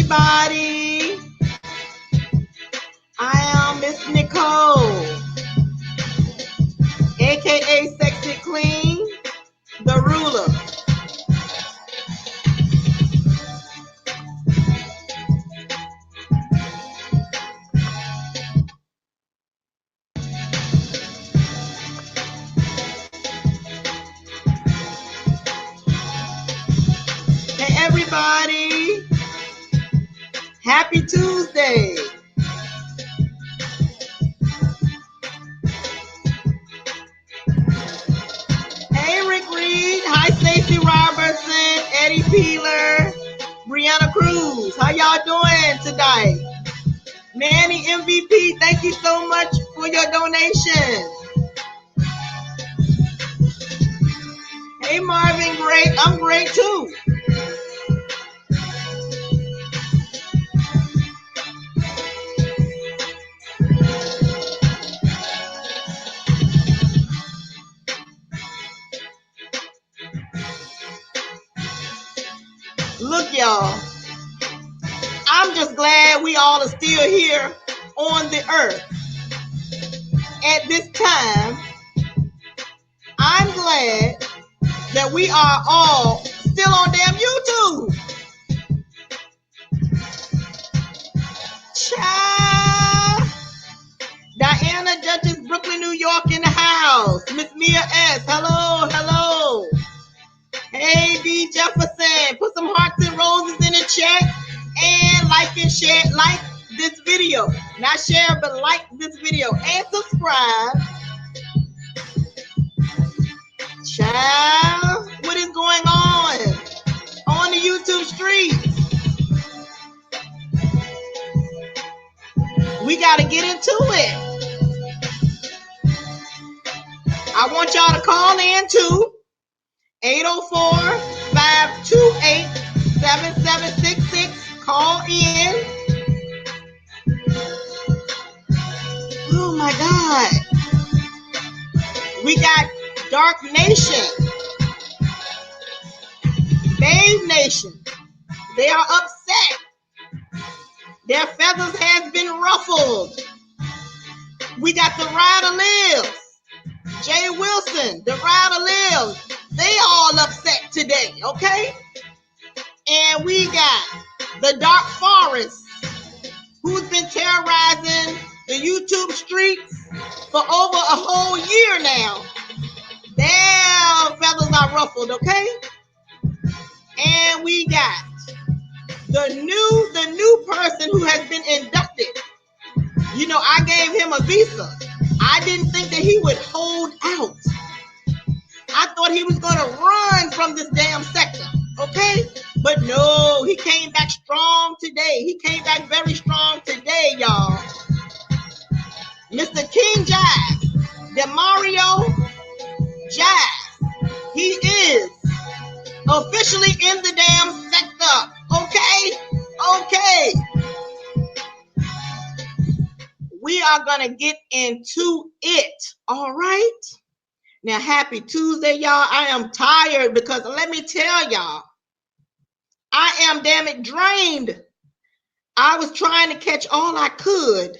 everybody. I am Miss Nicole, aka Sexy Clean, the ruler. Hey everybody, happy Tuesday. Hey Rick Reed, hi Stacey Robertson, Eddie Peeler, Brianna Cruz. How y'all doing tonight? Manny MVP, thank you so much for your donation. Hey Marvin, great. I'm great too. Look, y'all, I'm just glad we all are still here on the earth at this time. I'm glad that we are all still on damn YouTube. Child. Diana Judges, Brooklyn, New York in the house. Miss Mia S. Hello, hello. Hey, B. Jefferson. Put some hearts and roses in the chat and like and share. Like this video. Not share, but like this video and subscribe. Child, what is going on the YouTube streets? We got to get into it. I want y'all to call in too. 804-528-7766. Call in. Oh my God. We got Dark Nation. Babe Nation. They are upset. Their feathers have been ruffled. We got the Rider Lives. Jay Wilson, the Rider Lives. They all upset today, okay? And we got the Dark Forest, who's been terrorizing the YouTube streets for over a whole year now. Their feathers are ruffled, okay? And we got the new person who has been inducted. You know, I gave him a visa. I didn't think that he would hold out. I thought he was going to run from this damn sector, okay? But no, he came back strong today. He came back very strong today, y'all. Mr. King Jives, Demario Jives, he is officially in the damn sector, okay? Okay. We are going to get into it, all right? Now, happy Tuesday, y'all. I am tired because let me tell y'all, I am damn it drained. I was trying to catch all I could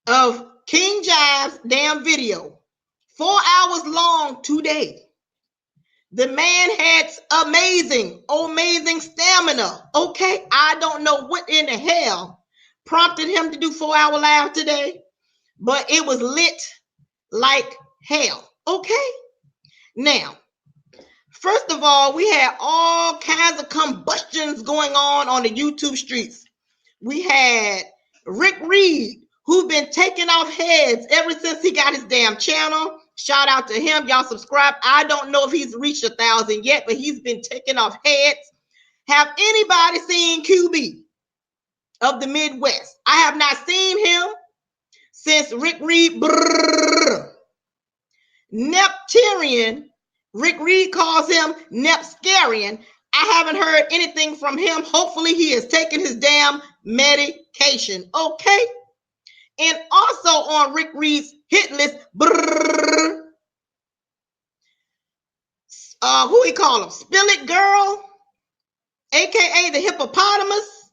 of King Jive's damn video. 4 hours long today. The man had amazing stamina. Okay, I don't know what in the hell prompted him to do 4 hour live today, but it was lit like hell. Okay, now, first of all, we had all kinds of combustions going on the YouTube streets. We had Rick Reed, who's been taking off heads ever since he got his damn channel. Shout out to him. Y'all subscribe. I don't know if he's reached 1,000 yet, but he's been taking off heads. Have anybody seen QB of the Midwest? I have not seen him since Rick Reed. Neptarian, Rick Reed calls him Nepscarian. I haven't heard anything from him. Hopefully he has taken his damn medication, okay? And also on Rick Reed's hit list, who he call him? Spill It Girl, aka the hippopotamus.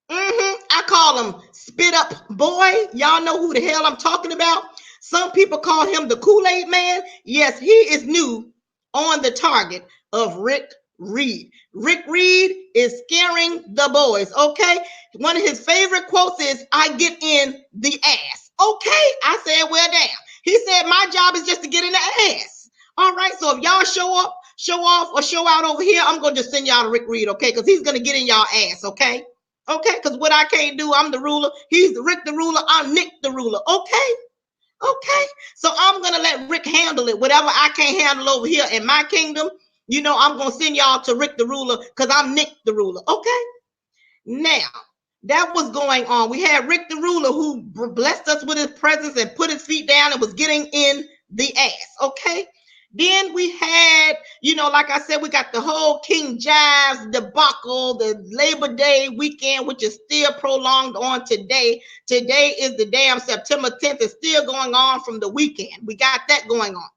I call him Spit Up Boy. Y'all know who the hell I'm talking about. Some people call him the Kool-Aid Man. Yes, he is new on the target of Rick Reed. Rick Reed is scaring the boys, okay? One of his favorite quotes is, I get in the ass. Okay, I said, well, damn. He said, my job is just to get in the ass. All right, so if y'all show up, show off, or show out over here, I'm going to just send y'all to Rick Reed, okay? Because he's going to get in y'all ass, okay? Okay, because what I can't do, I'm the ruler. He's Rick the ruler. I'm Nick the ruler. Okay. Okay. So I'm going to let Rick handle it. Whatever I can't handle over here in my kingdom, you know, I'm going to send y'all to Rick the ruler because I'm Nick the ruler. Okay. Now, that was going on. We had Rick the ruler who blessed us with his presence and put his feet down and was getting in the ass. Okay. Then we had, you know, like I said, we got the whole King Jives debacle, the Labor Day weekend, which is still prolonged on today. Today is the damn September 10th. It's still going on from the weekend. We got that going on.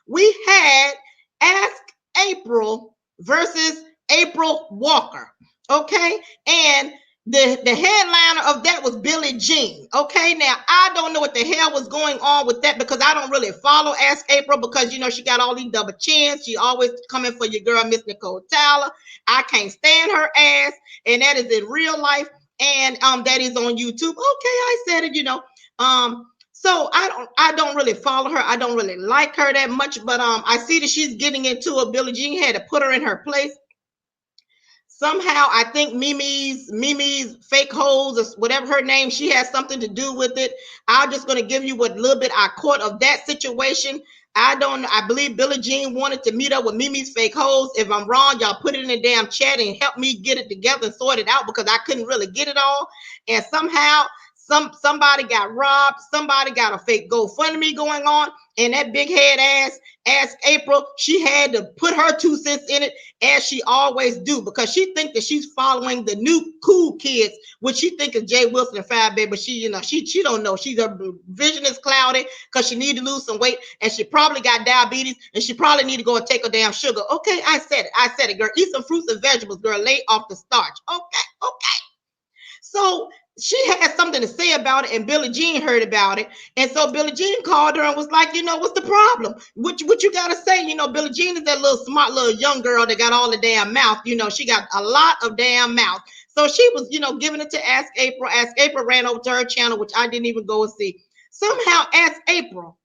We had Ask April versus April Walker. Okay. And the headliner of that was Billie Jean. Okay, now I don't know what the hell was going on with that because I don't really follow Ask April because, you know, she got all these double chins. She always coming for your girl, Miss Nicole Tyler. I can't stand her ass, and that is in real life, and that is on YouTube. Okay, I said it, you know. So I don't really follow her. I don't really like her that much, but I see that she's getting into a Billie Jean had to put her in her place. Somehow, I think Mimi's fake hoes or whatever her name, she has something to do with it. I'm just going to give you what little bit I caught of that situation. I believe Billie Jean wanted to meet up with Mimi's fake hoes. If I'm wrong, y'all put it in the damn chat and help me get it together and sort it out because I couldn't really get it all. And somehow, somebody got robbed. Somebody got a fake GoFundMe going on. And that big head ass Ask April, she had to put her 2 cents in it as she always do because she think that she's following the new cool kids, which she think is Jay Wilson and FYEBABE, but she don't know. Her vision is cloudy because she need to lose some weight and she probably got diabetes and she probably need to go and take her damn sugar. Okay, I said it, girl. Eat some fruits and vegetables, girl. Lay off the starch. Okay. So she had something to say about it, and Billie Jean heard about it. And so Billie Jean called her and was like, you know, what's the problem? What you got to say? You know, Billie Jean is that little smart little young girl that got all the damn mouth. You know, she got a lot of damn mouth. So she was, you know, giving it to Ask April. Ask April ran over to her channel, which I didn't even go and see. Somehow Ask April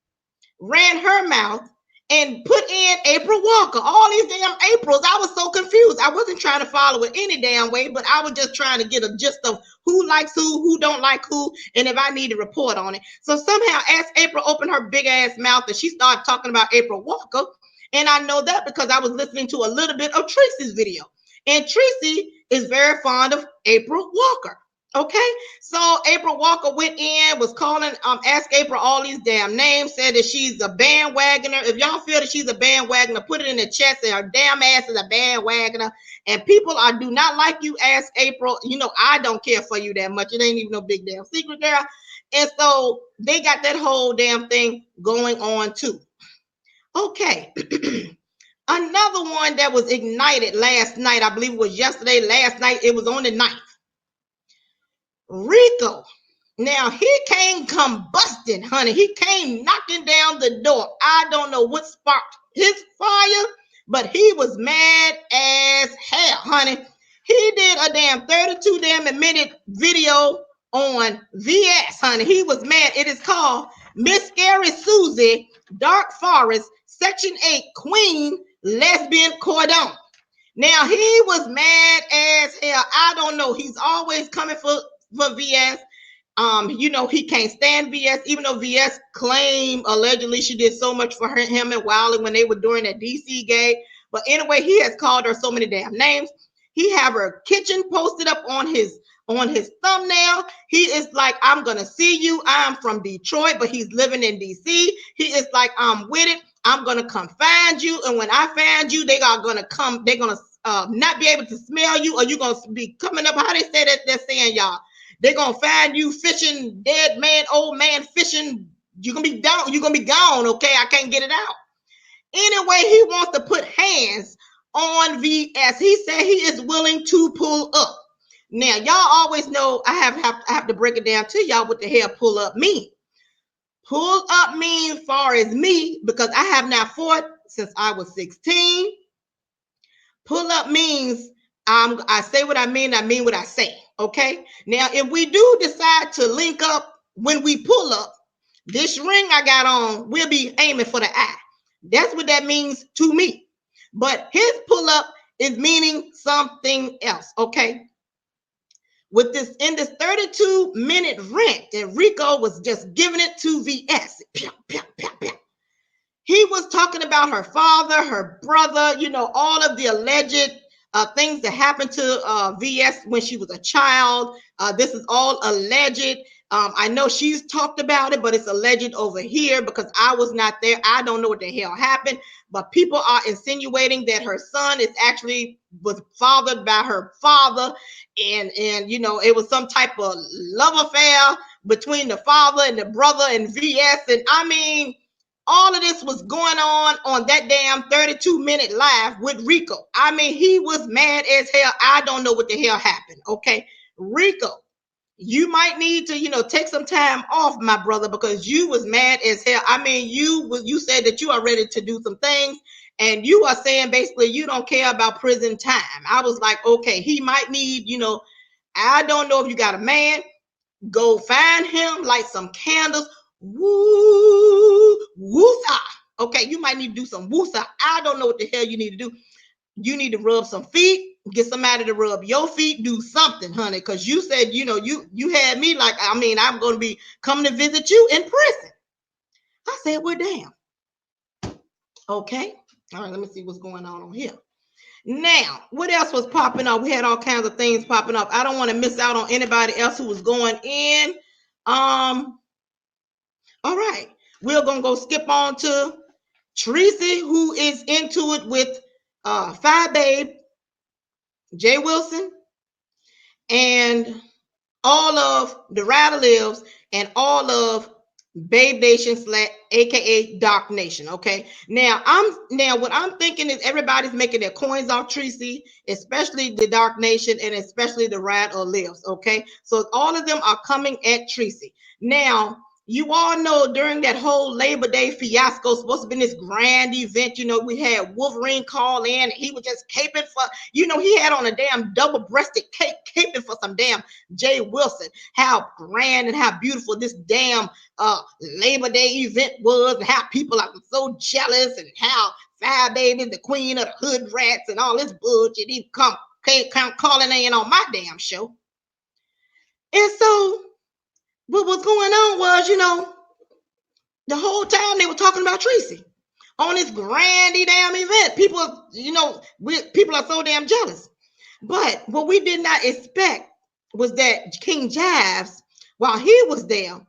ran her mouth and put in April Walker. All these damn Aprils. I was so confused. I wasn't trying to follow it any damn way, but I was just trying to get a gist of who likes who don't like who, and if I need to report on it. So somehow Ask April opened her big ass mouth and she started talking about April Walker. And I know that because I was listening to a little bit of Tracy's video. And Tracy is very fond of April Walker. Okay, so April Walker went in, was calling Ask April all these damn names, said that she's a bandwagoner. If y'all feel that she's a bandwagoner, put it in the chat, say her damn ass is a bandwagoner. And people do not like you, Ask April. You know, I don't care for you that much. It ain't even no big damn secret, girl. And so they got that whole damn thing going on too. Okay. Another one that was ignited last night, I believe it was yesterday, last night, it was on the 9th. Rico. Now he came combusting, honey. He came knocking down the door. I don't know what sparked his fire, but he was mad as hell, honey. He did a damn 32 damn minute video on VS, honey. He was mad. It is called Miss Scary Susie, Dark Forest, Section 8, Queen, Lesbian Cordon. Now he was mad as hell. I don't know. He's always coming for VS. You know, he can't stand VS, even though VS claimed allegedly she did so much for him and Wiley when they were doing that DC gig. But anyway, he has called her so many damn names. He have her kitchen posted up on his thumbnail. He is like, I'm gonna see you. I'm from Detroit, but he's living in DC. He is like, I'm with it. I'm gonna come find you, and when I find you, they are gonna come. They're gonna not be able to smell you, or you're gonna be coming up. How they say that? They're saying, y'all. They're gonna find you fishing, dead man, old man fishing. You're gonna be down, you're gonna be gone. Okay, I can't get it out. Anyway, he wants to put hands on VS. He said he is willing to pull up. Now, y'all always know I have to break it down to y'all what the hell pull up mean. Pull up means far as me, because I have not fought since I was 16. Pull up means I say what I mean what I say. Okay. Now, if we do decide to link up when we pull up, this ring I got on, we'll be aiming for the eye. That's what that means to me. But his pull up is meaning something else. Okay. With this in this 32-minute rant that Rico was just giving it to VS. He was talking about her father, her brother, all of the alleged things that happened to VS when she was a child. This is all alleged. I know she's talked about it, but it's alleged over here because I was not there. I don't know what the hell happened, but people are insinuating that her son is actually was fathered by her father, and it was some type of love affair between the father and the brother and VS, and I mean, all of this was going on that damn 32-minute live with Rico. I mean, he was mad as hell. I don't know what the hell happened. Okay, Rico, you might need to, take some time off, my brother, because you was mad as hell. I mean, you said that you are ready to do some things, and you are saying basically you don't care about prison time. I was like, okay, he might need, I don't know if you got a man. Go find him, light some candles. Woo, woosah. Okay, you might need to do some woosah. I don't know what the hell you need to do. You need to rub some feet, get somebody to rub your feet, do something, honey, because you said, you had me like, I mean, I'm going to be coming to visit you in prison. I said, well, damn. Okay. All right, let me see what's going on here. Now, what else was popping up? We had all kinds of things popping up. I don't want to miss out on anybody else who was going in. All right, we're gonna go skip on to Tracy, who is into it with FYEBABE, Jay Wilson, and all of the Riddle Lives and all of Babe Nation / aka Dark Nation. Okay. Now what I'm thinking is everybody's making their coins off Tracy, especially the Dark Nation and especially the Riddle Lives. Okay. So all of them are coming at Tracy. Now, you all know during that whole Labor Day fiasco, supposed to be this grand event, we had Wolverine call in, and he was just caping for, he had on a damn double-breasted cape, caping for some damn Jay Wilson. How grand and how beautiful this damn Labor Day event was, and how people are so jealous, and how FYEBABE is the queen of the hood rats and all this bullshit. He come calling in on my damn show. And so what was going on was, the whole time they were talking about Tracy on this grandy damn event. People, people are so damn jealous. But what we did not expect was that King JIVES, while he was there,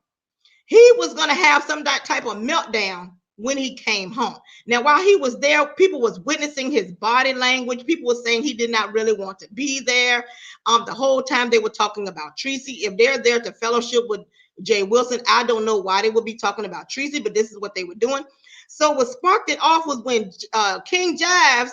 he was going to have some type of meltdown when he came home. Now, while he was there, people was witnessing his body language. People were saying he did not really want to be there. The whole time they were talking about Tracy. If they're there to fellowship with Jay Wilson, I don't know why they would be talking about Tracy, but this is what they were doing. So what sparked it off was when King JIVES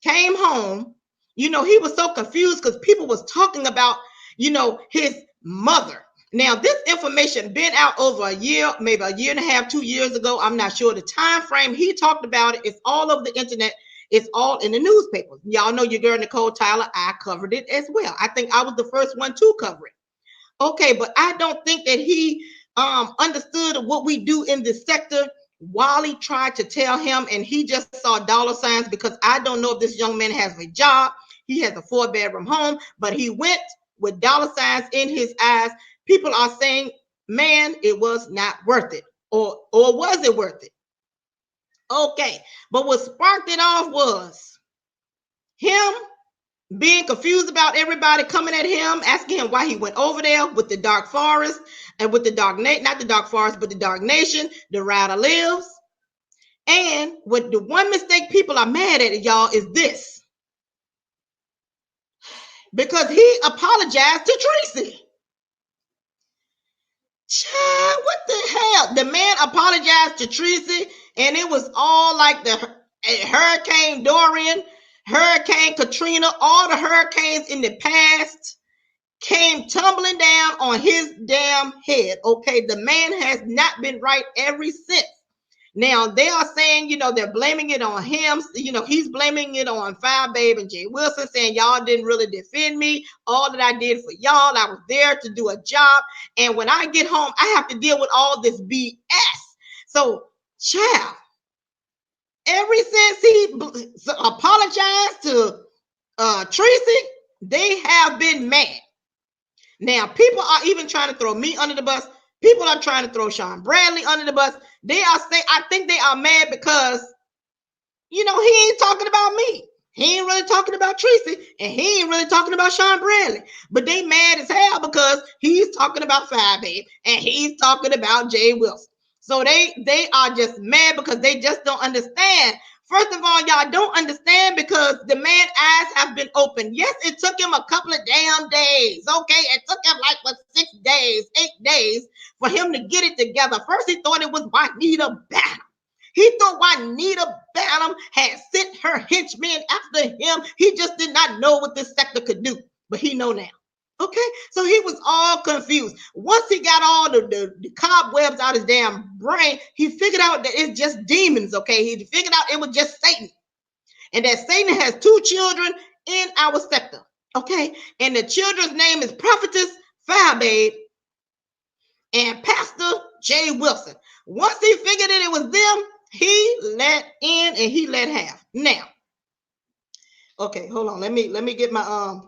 came home. He was so confused because people was talking about, his mother. Now, this information been out over a year, maybe a year and a half, 2 years ago. I'm not sure the time frame. He talked about it. It's all over the internet. It's all in the newspapers. Y'all know your girl, Nicole Tyler. I covered it as well. I think I was the first one to cover it. Okay, but I don't think that he understood what we do in this sector. Wally tried to tell him, and he just saw dollar signs, because I don't know if this young man has a job. He has a 4-bedroom home, but he went with dollar signs in his eyes. People are saying, man, it was not worth it. Or was it worth it? Okay, but what sparked it off was him being confused about everybody coming at him, asking him why he went over there with the Dark Forest and with the Dark not the Dark Forest, but the Dark Nation, the Rider Lives. And what the one mistake people are mad at, y'all, is this. Because he apologized to Tracy. Child, what the hell? The man apologized to Tracy, and it was all like the Hurricane Dorian, Hurricane Katrina, all the hurricanes in the past. came tumbling down on his damn head. Okay, the man has not been right ever since. Now they are saying, they're blaming it on him. He's blaming it on FYEBABE and Jay Wilson, saying y'all didn't really defend me. All that I did for y'all, I was there to do a job. And when I get home, I have to deal with all this BS. So, child, ever since he apologized to Tracy, they have been mad. Now, people are even trying to throw me under the bus. People are trying to throw Sean Bradley under the bus. They are saying, I think they are mad because, he ain't talking about me. He ain't really talking about Tracy, and he ain't really talking about Sean Bradley. But they mad as hell because he's talking about FYEBABE and he's talking about Jay Wilson. So they are just mad because they just don't understand. First of all, y'all don't understand because the man's eyes have been open. Yes, it took him a couple of damn days. Okay, it took him like 6 days, 8 days for him to get it together. First, he thought it was Juanita Bynum. He thought Juanita Bynum had sent her henchmen after him. He just did not know what this sector could do, but he know now. Okay, so he was all confused. Once he got all the cobwebs out his damn brain, he figured out that it's just demons. Okay, he figured out it was just Satan, and that Satan has 2 children in our sector. Okay, and the children's name is Prophetess FYEBABE and Pastor Jay Wilson. Once he figured that it was them, he let in and he let have. Now, okay, hold on. Let me get my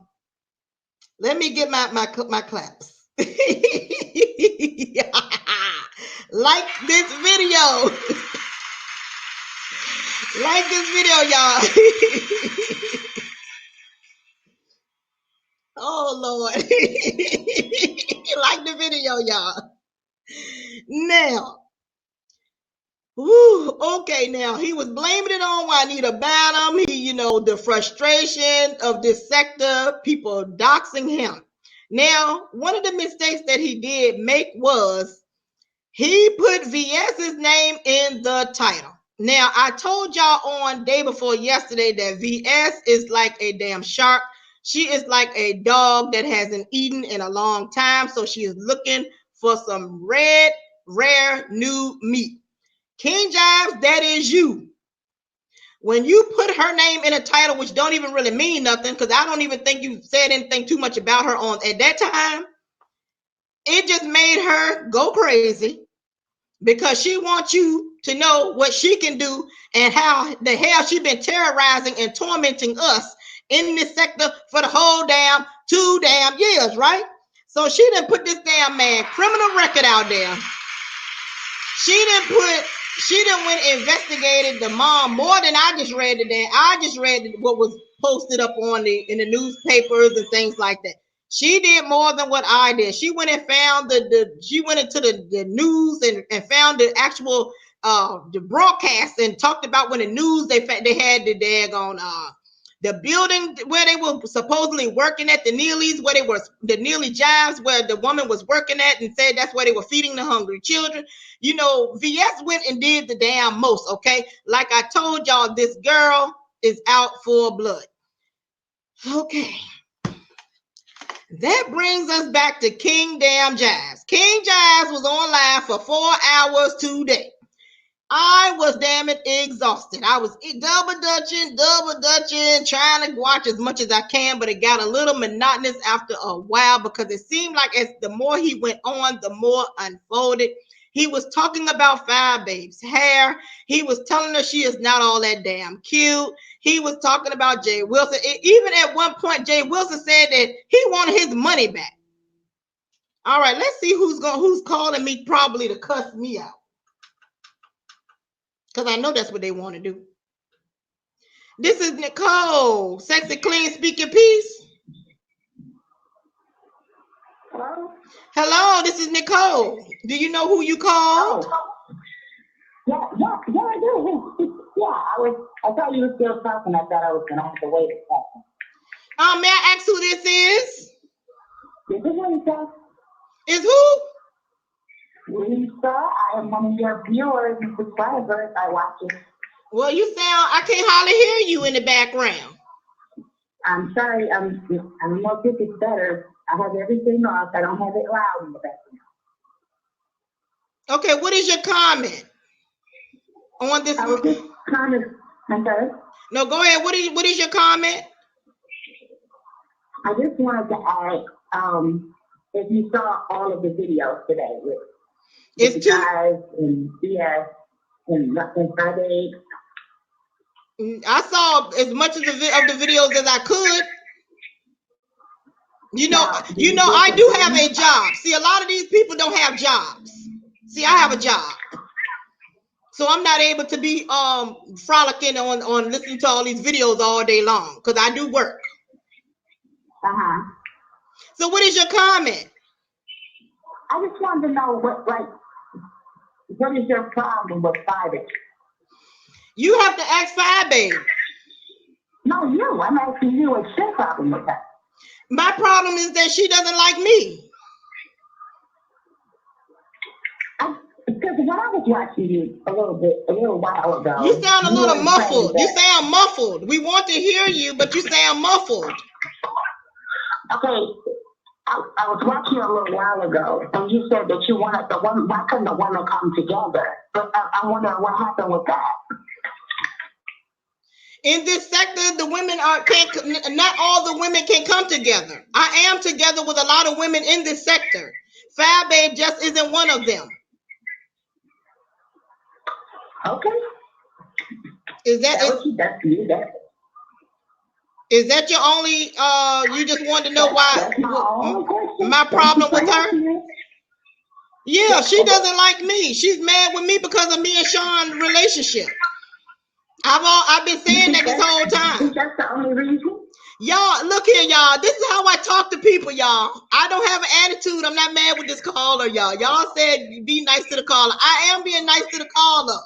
my claps. Like this video. Like this video, y'all. Oh Lord. Like the video, y'all. Now, okay, now he was blaming it on Juanita Bynum. He, the frustration of this sector, people doxing him. Now, one of the mistakes that he did make was he put VS's name in the title. Now, I told y'all on day before yesterday that VS is like a damn shark. She is like a dog that hasn't eaten in a long time, so she is looking for some red, rare, new meat. King Jives, that is you. When you put her name in a title, which don't even really mean nothing, because I don't even think you said anything too much about her on at that time, it just made her go crazy because she wants you to know what she can do and how the hell she's been terrorizing and tormenting us in this sector for the whole damn 2 damn years, right? So she didn't put this damn man criminal record out there. She done went and investigated the mom more than I just read today. I just read what was posted up in the newspapers and things like that. She did more than what I did. She went and found she went into the news and found the actual the broadcast and talked about when the news they had the daggone the building where they were supposedly working at, the Neely's, where they were, the Neely Jives, where the woman was working at, and said that's where they were feeding the hungry children. VS went and did the damn most, okay? Like I told y'all, this girl is out for blood. Okay. That brings us back to King damn Jives. King Jives was on live for 4 hours today. I was damn it exhausted. I was double dutching, trying to watch as much as I can, but it got a little monotonous after a while because it seemed like as the more he went on, the more unfolded. He was talking about FYEBABE's hair. He was telling her she is not all that damn cute. He was talking about Jay Wilson. Even at one point, Jay Wilson said that he wanted his money back. All right, let's see who's calling me probably to cuss me out. Because I know that's what they want to do. This is Nicole. Sexy, clean, speaking peace. Hello? Hello, this is Nicole. Do you know who you called? Oh. Yeah, I do. Yeah, I thought you were still talking. I thought I was going to have to wait a second. May I ask who this is? This is Lisa. Is who? Lisa, I am one of your viewers and subscribers. I watch it. Well, I can't hardly hear you in the background. I'm sorry. I don't know if this is better. I have everything off. I don't have it loud in the background. Okay, what is your comment on this? I was just kind of, I'm sorry? No, go ahead. What is your comment? I just wanted to ask if you saw all of the videos today with the guys and BS and FYEBABE. I saw as much of the videos as I could. You know, I do have a job. See, a lot of these people don't have jobs. See, I have a job. So I'm not able to be frolicking on listening to all these videos all day long because I do work. Uh-huh. So what is your comment? I just wanted to know what is your problem with FYEBABE? You have to ask FYEBABE. No, you. I'm asking you what's your problem with that. My problem is that she doesn't like me. Because when I was watching you a little while ago, you sound a little muffled. You sound muffled. We want to hear you, but you sound muffled. Okay, I was watching you a little while ago, and you said that you wanted the one. Why couldn't the women come together? But I wonder what happened with that. In this sector, the women not all the women can come together. I am together with a lot of women in this sector. FYEBABE just isn't one of them. Okay. Is that is that your only you just want to know why my problem with her? Yeah, she doesn't like me. She's mad with me because of me and Sean's relationship. I've been saying that this whole time. That's the only reason. Y'all, look here, y'all. This is how I talk to people, y'all. I don't have an attitude. I'm not mad with this caller, y'all. Y'all said be nice to the caller. I am being nice to the caller.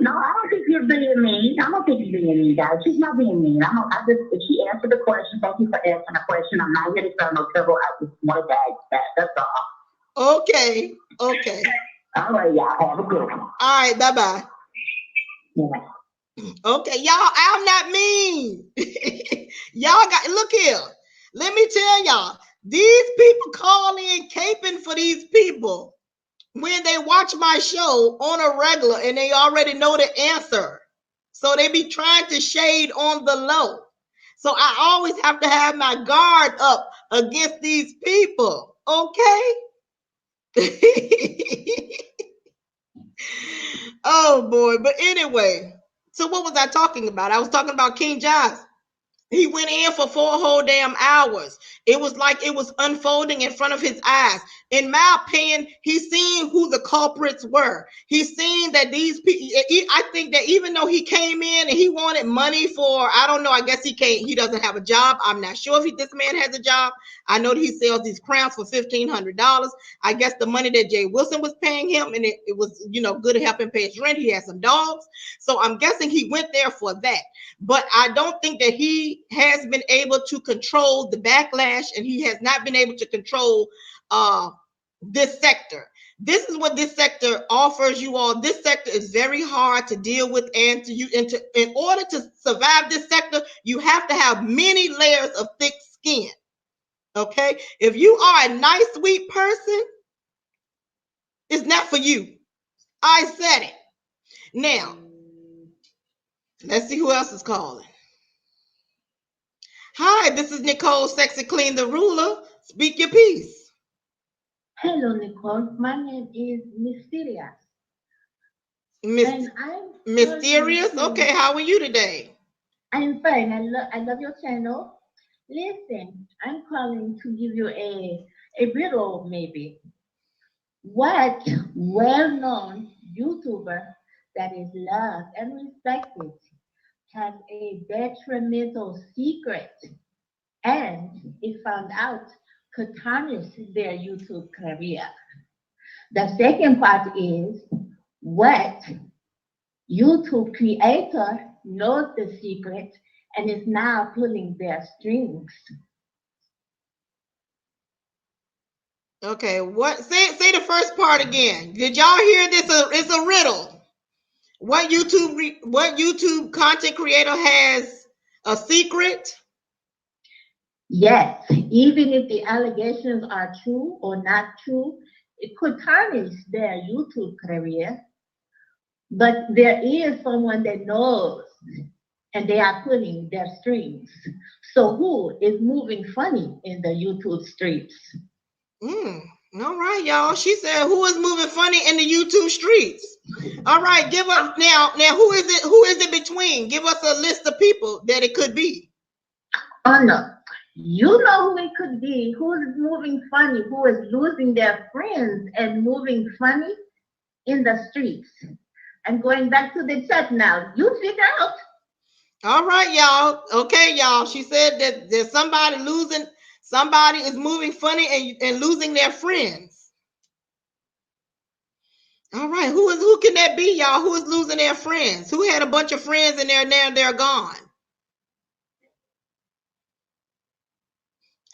No, I don't think you're being mean. I don't think you're being mean, guys. She's not being mean. If she answered the question, thank you for answering the question. I'm not here to start no trouble. I just wanted to ask that. That's all. Okay. All right, y'all. Have a good one. All right, bye-bye. Yeah. Okay, y'all, I'm not mean. Y'all look here. Let me tell y'all, these people call in caping for these people when they watch my show on a regular and they already know the answer. So they be trying to shade on the low. So I always have to have my guard up against these people. Okay? Oh boy. But anyway, so what was I talking about? I was talking about King Jives. He went in for 4 whole damn hours. It was like it was unfolding in front of his eyes. In my opinion, he's seen who the culprits were. He's seen that these people, I think that even though he came in and he wanted money for, I don't know, I guess he doesn't have a job. I'm not sure if this man has a job. I know that he sells these crowns for $1,500. I guess the money that Jay Wilson was paying him, and it was, good to help him pay his rent. He had some dogs. So I'm guessing he went there for that. But I don't think that he has been able to control the backlash, and he has not been able to control this sector. This is what this sector offers you all. This sector is very hard to deal with, and in order to survive this sector, you have to have many layers of thick skin. Okay, if you are a nice, sweet person, it's not for you. I said it. Now, let's see who else is calling. Hi, this is Nicole, Sexy Clean the Ruler. Speak your piece. Hello, Nicole. My name is Mysterious. Mysterious? Okay, how are you today? I'm fine. I love your channel. Listen, I'm calling to give you a riddle, maybe. What well-known YouTuber that is loved and respected has a detrimental secret, and if found out, could tarnish their YouTube career? The second part is, what YouTube creator knows the secret and is now pulling their strings? Okay, what? Say the first part again. Did y'all hear this? It's a riddle. What YouTube content creator has a secret? Yes, even if the allegations are true or not true, it could tarnish their YouTube career. But there is someone that knows and they are pulling their strings. So who is moving funny in the YouTube streets? Mm, all right, y'all. She said, "Who is moving funny in the YouTube streets?" All right, give us now. Now, who is it? Who is it between? Give us a list of people that it could be. Oh no. You know who it could be, who is moving funny, who is losing their friends and moving funny in the streets. I'm going back to the chat now. You figure out. All right, y'all. Okay, y'all. She said that there's somebody losing. Somebody is moving funny and losing their friends. All right, who can that be, y'all? Who is losing their friends? Who had a bunch of friends in there and now they're gone?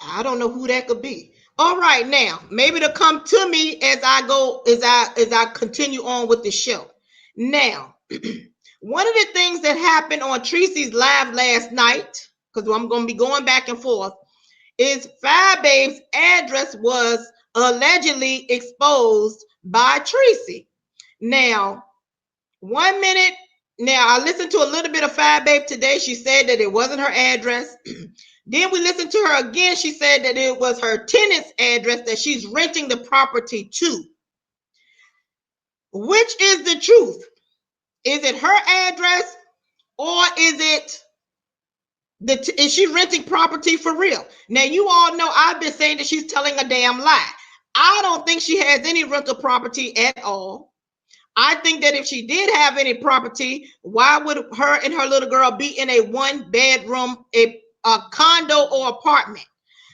I don't know who that could be. All right, now maybe to come to me as I go as I continue on with the show. Now, one of the things that happened on Tracy's live last night, because I'm going to be going back and forth, is FYEBABE's address was allegedly exposed by Tracy. Now, 1 minute. Now, I listened to a little bit of FYEBABE today. She said that it wasn't her address. Then we listened to her again. She said that it was her tenant's address that she's renting the property to. Which is the truth? Is it her address or is she renting property for real? Now, you all know I've been saying that she's telling a damn lie. I don't think she has any rental property at all. I think that if she did have any property, why would her and her little girl be in a one bedroom, a condo or apartment?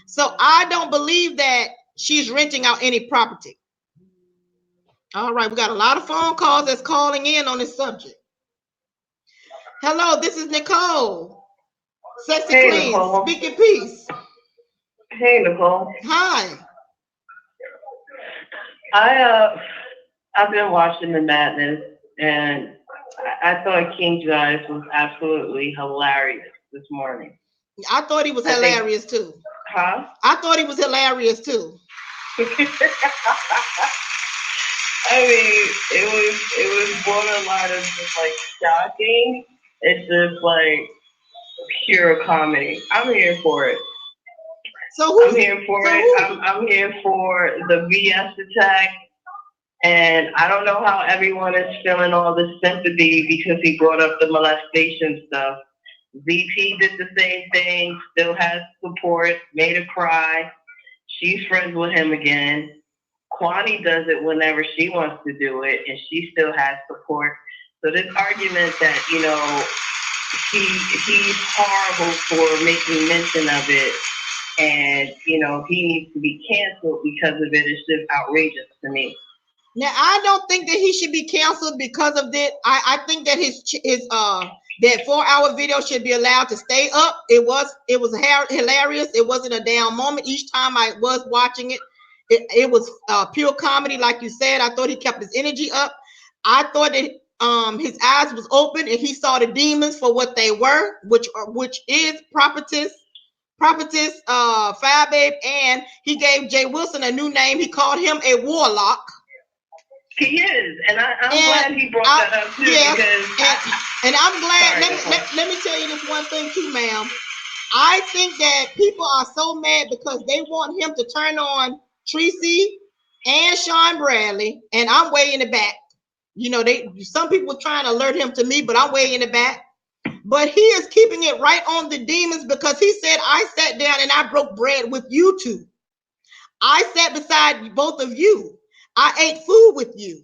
So I don't believe that she's renting out any property. All right, we got a lot of phone calls that's calling in on this subject. Hello, this is Nicole. Sexy Hey, Queen, Nicole. speak in peace. Hey, Nicole. Hi. I've been watching the madness, and I thought King Jives was absolutely hilarious this morning. I thought he was hilarious too. Huh? I thought he was hilarious too. I mean, it was borderline of just like shocking. It's just like pure comedy. I'm here for it. So I'm here for it. I'm here for the BS attack. And I don't know how everyone is feeling all this sympathy because he brought up the molestation stuff. VP did the same thing, still has support, made her cry. She's friends with him again. Kwani does it whenever she wants to do it, and she still has support. So this argument that, he's horrible for making mention of it, and, he needs to be canceled because of it is just outrageous to me. Now, I don't think that he should be canceled because of that. I think that his that 4-hour video should be allowed to stay up. It was hilarious. It wasn't a down moment. Each time I was watching it, it was pure comedy, like you said. I thought he kept his energy up. I thought that his eyes was open and he saw the demons for what they were, which is prophetess FYEBABE, and he gave Jay Wilson a new name. He called him a warlock. He is, and I'm glad he brought that up too. Yes, because and I'm glad. Let me tell you this one thing too, ma'am. I think that people are so mad because they want him to turn on Tracy and Sean Bradley, and I'm way in the back. Some people were trying to alert him to me, but I'm way in the back. But he is keeping it right on the demons because he said, I sat down and I broke bread with you two. I sat beside both of you. I ate food with you.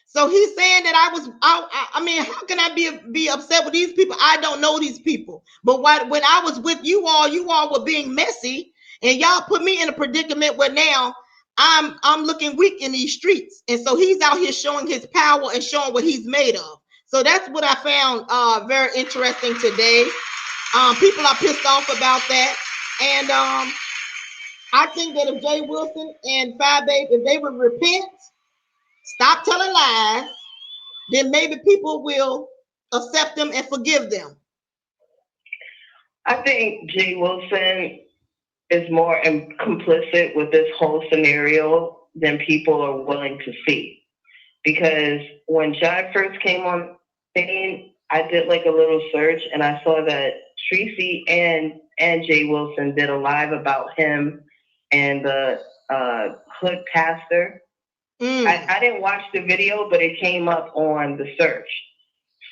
So he's saying that I mean, how can I be upset with these people? I don't know these people. But when I was with you all were being messy, and y'all put me in a predicament where now I'm looking weak in these streets. And so he's out here showing his power and showing what he's made of. So that's what I found very interesting today. People are pissed off about that. And I think that if Jay Wilson and FYEBABE, if they would repent, stop telling lies, then maybe people will accept them and forgive them. I think Jay Wilson is more complicit with this whole scenario than people are willing to see. Because when Jive first came on scene, I did like a little search and I saw that Tracy and Jay Wilson did a live about him and the hood pastor. I didn't watch the video, but it came up on the search.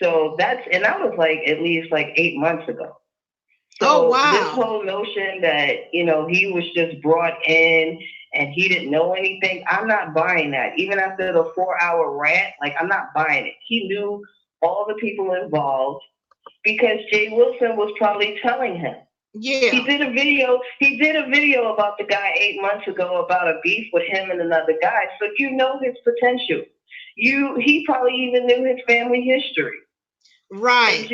So that was like at least like 8 months ago. So this whole notion that, you know, he was just brought in and he didn't know anything, I'm not buying that. Even after the 4-hour rant, like, I'm not buying it. He knew all the people involved because Jay Wilson was probably telling him. Yeah. He did a video about the guy 8 months ago about a beef with him and another guy. So you know his potential. He probably even knew his family history. Right.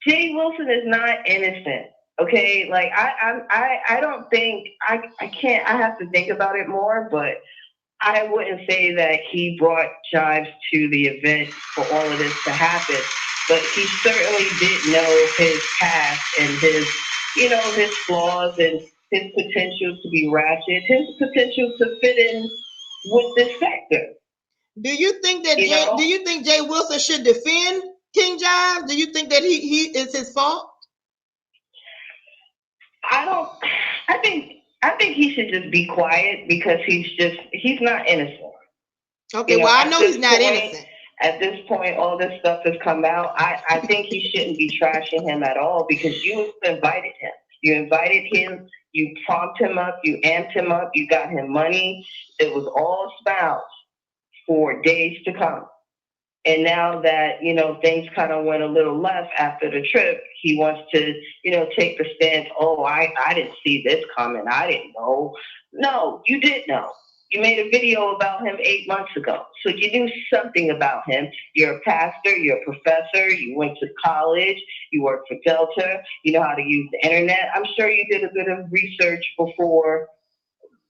Jay Wilson is not innocent. Okay, like I don't think I have to think about it more, but I wouldn't say that he brought Jives to the event for all of this to happen. But he certainly did know his past and his flaws and his potential to be ratchet, his potential to fit in with this sector. Do you think that do you think Jay Wilson should defend King Jive? Do you think that he is his fault? I think he should just be quiet because he's not innocent. Okay, well, I know he's not innocent. At this point, all this stuff has come out. I think he shouldn't be trashing him at all because you invited him. You invited him. You pumped him up. You amped him up. You got him money. It was all smiles for days to come. And now that, things kind of went a little left after the trip, he wants to, take the stance, oh, I didn't see this coming. I didn't know. No, you did know. You made a video about him 8 months ago. So you knew something about him. You're a pastor. You're a professor. You went to college. You work for Delta. You know how to use the internet. I'm sure you did a bit of research before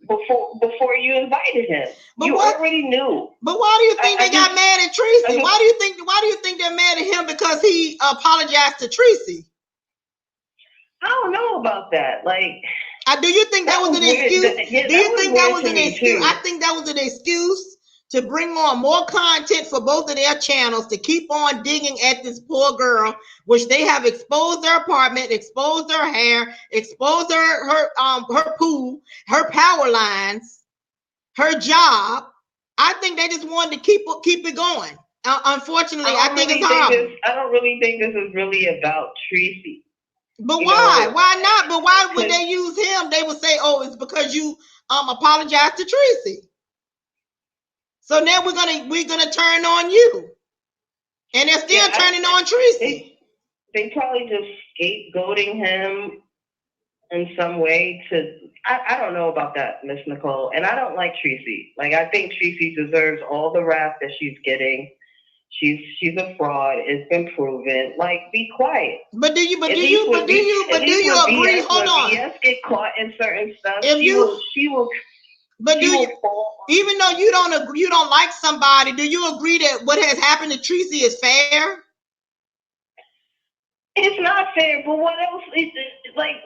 you invited him. But already knew. But why do you think they got mad at Tracy? Why do you think they're mad at him because he apologized to Tracy? I don't know about that. Like, do you think that was an excuse? Do you think that was an excuse? I think that was an excuse to bring on more content for both of their channels to keep on digging at this poor girl, which they have exposed their apartment, exposed her hair, exposed her pool, her power lines, her job. I think they just wanted to keep it going. Unfortunately, I think it's horrible. I don't really think this is really about Tracy. But why? Why not? But why would they use him? They would say, "Oh, it's because you apologized to Tracy." So now we're gonna turn on you, and they're still turning on Tracy. They probably just scapegoating him in some way to. I don't know about that, Miss Nicole, and I don't like Tracy. Like, I think Tracy deserves all the rap that she's getting. She's a fraud. It's been proven. Like, be quiet. But do you agree? Hold on. Yes, get caught in certain stuff. She will. But even though you don't agree, you don't like somebody, do you agree that what has happened to Tracy is fair? It's not fair, but what else is like?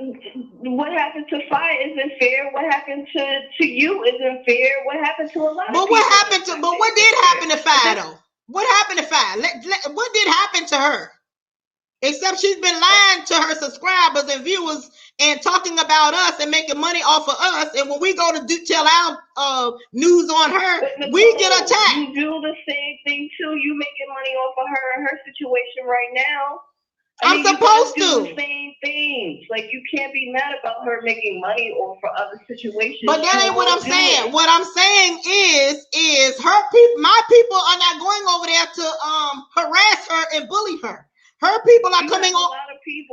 What happened to Fire isn't fair. What happened to you isn't fair. What happened to a lot of people? But what did happen to Fire though? What happened to Fire? What did happen to her? Except she's been lying to her subscribers and viewers and talking about us and making money off of us. And when we go to tell our news on her, Nicole, we get attacked. You do the same thing too. You making money off of her and her situation right now. I'm supposed to do the same things. Like, you can't be mad about her making money or for other situations. But that ain't what I'm saying. What I'm saying is her people, my people are not going over there to harass her and bully her. Her people are coming on.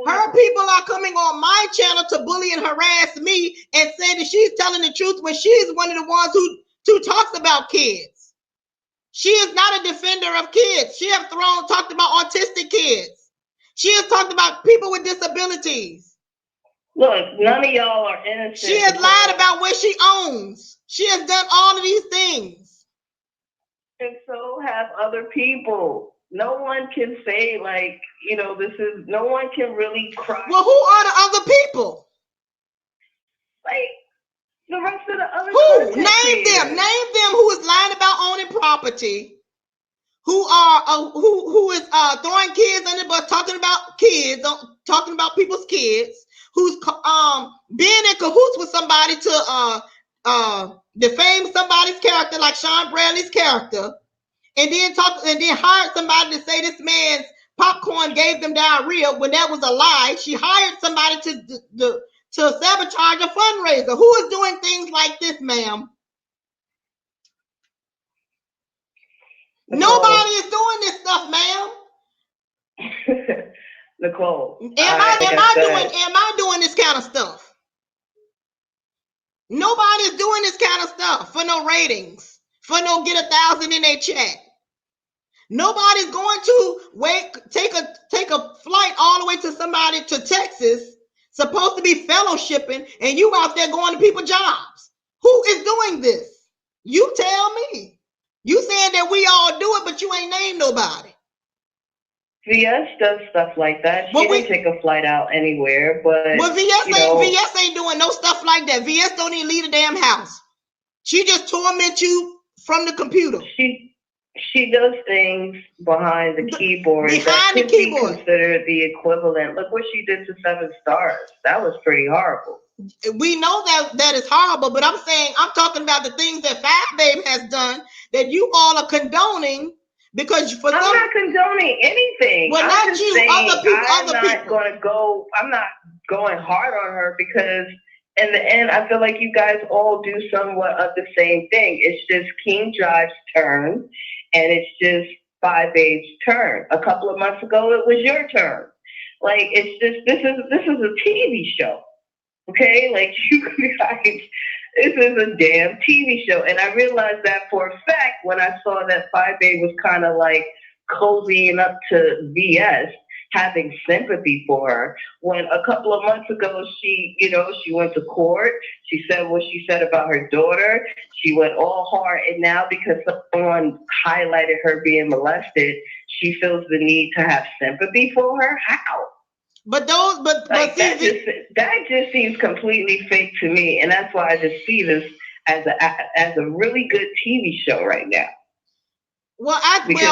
Her people are coming on my channel to bully and harass me and say that she's telling the truth when she's one of the ones who talks about kids. She is not a defender of kids. She has talked about autistic kids. She has talked about people with disabilities. Look, none of y'all are innocent. She has lied about what she owns. She has done all of these things. And so have other people. No one can say, like, no one can really cry. Well, who are the other people? Like, The rest of the other Who? content Name creators. them. Name them who is lying about owning property. Who are who is throwing kids under the bus, talking about kids, talking about people's kids. Who's being in cahoots with somebody to defame somebody's character, like Sean Bradley's character, and then hired somebody to say this man's popcorn gave them diarrhea when that was a lie. She hired somebody to sabotage a fundraiser. Who is doing things like this, ma'am? Nicole. Nobody is doing this stuff, ma'am. Nicole, Am I doing this kind of stuff? Nobody's doing this kind of stuff for no ratings, for no get 1,000 in their chat. Nobody's going to take a flight all the way to Texas, supposed to be fellowshipping, and you out there going to people's jobs. Who is doing this? You tell me. You saying that we all do it, but you ain't named nobody. VS does stuff like that. She didn't take a flight out anywhere, but VS ain't doing no stuff like that. VS don't even leave the damn house. She just torment you from the computer. She does things behind the keyboard that could be considered the equivalent. Look what she did to 7 Stars. That was pretty horrible. We know that is horrible, but I'm talking about the things that FYEBABE has done that you all are condoning. Because I'm not condoning anything. Well, not you, other people. I'm not going hard on her because in the end, I feel like you guys all do somewhat of the same thing. It's just King Jive's turn, and it's just FYEBABE's turn. A couple of months ago, it was your turn. Like, it's just this is a TV show, okay? Like, you guys. This is a damn TV show. And I realized that for a fact when I saw that FYEBABE was kind of like cozying up to VS, having sympathy for her. When a couple of months ago, she went to court. She said what she said about her daughter. She went all hard. And now because someone highlighted her being molested, she feels the need to have sympathy for her? How? That just seems completely fake to me, and that's why I just see this as a really good TV show right now. We have been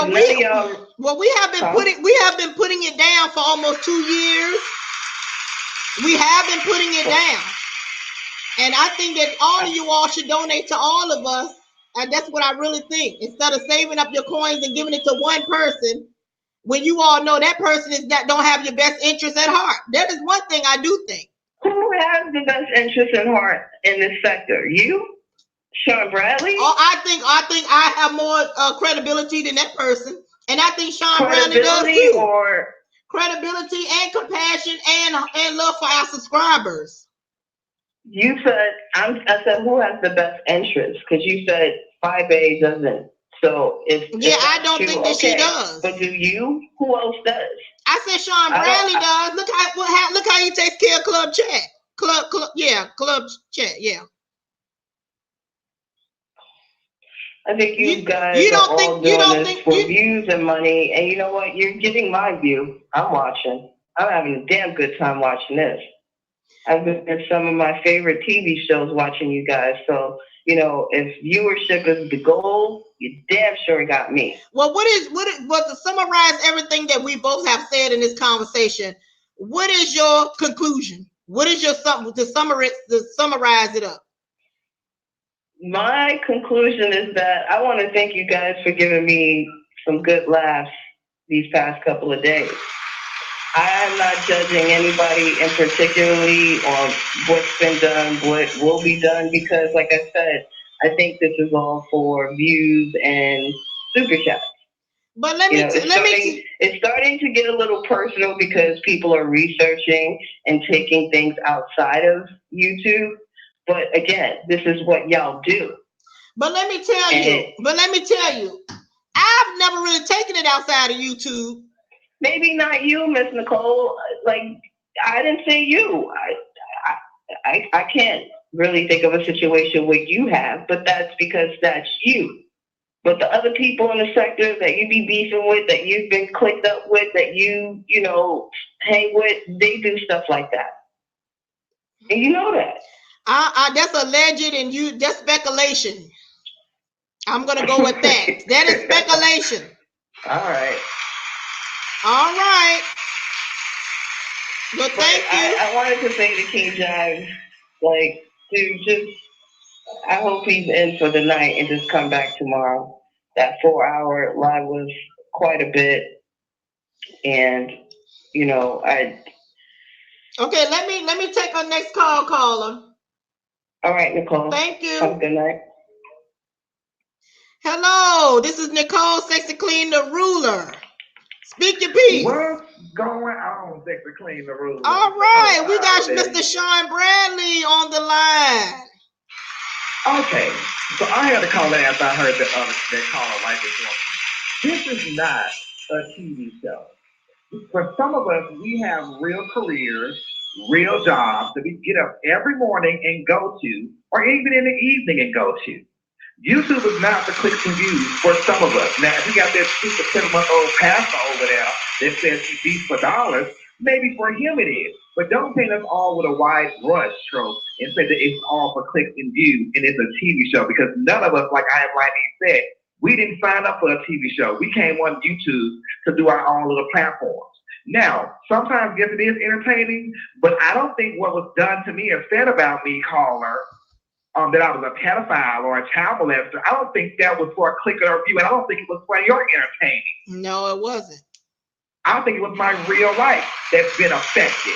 putting it down for almost 2 years. We have been putting it down, and I think that all of you all should donate to all of us, and that's what I really think. Instead of saving up your coins and giving it to one person, when you all know that person don't have your best interest at heart. That is one thing I do think. Who has the best interest at heart in this sector? You? Sean Bradley? Oh, I think I have more credibility than that person. And I think Sean Bradley does too. Or credibility and compassion and love for our subscribers. You said, I said, who has the best interest? Because you said FYEBABE doesn't. So I don't think that she does. But do you? Who else does? I said Sean Bradley does. Look how he takes care of Club Chat. Club Chat. Yeah. I think you guys are all doing this for views and money. And you know what? You're getting my view. I'm watching. I'm having a damn good time watching this. I've been in some of my favorite TV shows watching you guys. So, if viewership is the goal, you damn sure got me. Well, to summarize everything that we both have said in this conversation, what is your conclusion? What is your to summarize it up? My conclusion is that I want to thank you guys for giving me some good laughs these past couple of days. I am not judging anybody in particularly on what's been done, what will be done, because like I said, I think this is all for views and super chats. But it's starting to get a little personal because people are researching and taking things outside of YouTube. But again, this is what y'all do. But let me tell you, I've never really taken it outside of YouTube. Maybe not you, Miss Nicole. Like, I didn't say you. I can't really think of a situation where you have, but that's because that's you. But the other people in the sector that you be beefing with, that you've been clicked up with, that you hang with, they do stuff like that. And you know that. That's alleged, and that's speculation. I'm gonna go with that. That is speculation. All right. All right. Well, thank you. I wanted to say to King Jives, like, dude, just I hope he's in for the night and just come back tomorrow. That 4-hour live was quite a bit, and Okay, let me take our next caller. All right, Nicole. Thank you. Have a good night. Hello, this is Nicole, Sexy Clean the Ruler. Speak your piece. What's going on, Sexy Clean the Ruler? All right, we got Mr. Sean Bradley on the line. Okay, so I had to call in after I heard that caller right before. This is not a TV show. For some of us, we have real careers, real jobs that we get up every morning and go to, or even in the evening and go to. YouTube is not the clicks and views for some of us. Now, if you got that 6 or 7-month-old pastor over there that says he beats for dollars, maybe for him it is. But don't paint us all with a wide brush stroke and say that it's all for clicks and views and it's a TV show, because none of us, like I have said, we didn't sign up for a TV show. We came on YouTube to do our own little platforms. Now, sometimes, yes, it is entertaining, but I don't think what was done to me or said about me, caller, that I was a pedophile or a child molester, I don't think that was for a click or a view, and I don't think it was for your entertaining. No, it wasn't. I think it was my real life that's been affected.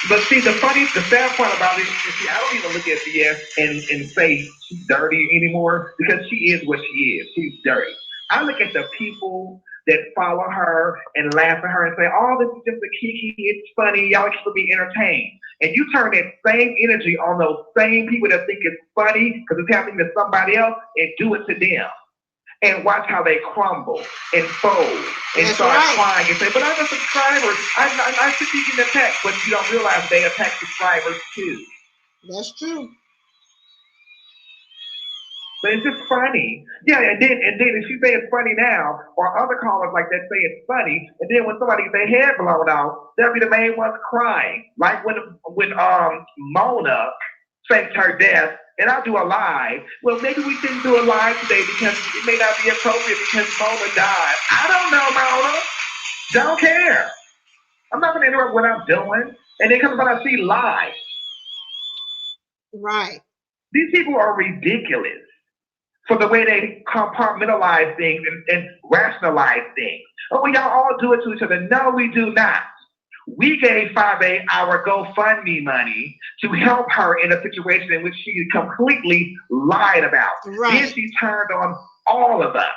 But see, the sad part about it is, see, I don't even look at BS and say she's dirty anymore, because she is what she is. She's dirty. I look at the people that follow her and laugh at her and say, oh, this is just a kiki, it's funny, y'all should be entertained. And you turn that same energy on those same people that think it's funny because it's happening to somebody else, and do it to them. And watch how they crumble and fold and start crying and say, but I'm a subscriber. I should be getting attacked. But you don't realize they attack subscribers too. That's true. But it's just funny. Yeah, and then if you say it's funny now, or other callers like that say it's funny, and then when somebody gets their head blown off, they'll be the main ones crying. Like when Mona faked her death, and I'll do a live. Well, maybe we shouldn't do a live today because it may not be appropriate because Mona died. I don't know, Mona. Don't care. I'm not going to interrupt what I'm doing. And then come about I see live. Right. These people are ridiculous for the way they compartmentalize things and rationalize things. Oh, we y'all all do it to each other. No, we do not. We gave FYEBABE our GoFundMe money to help her in a situation in which she completely lied about. Right. Then she turned on all of us,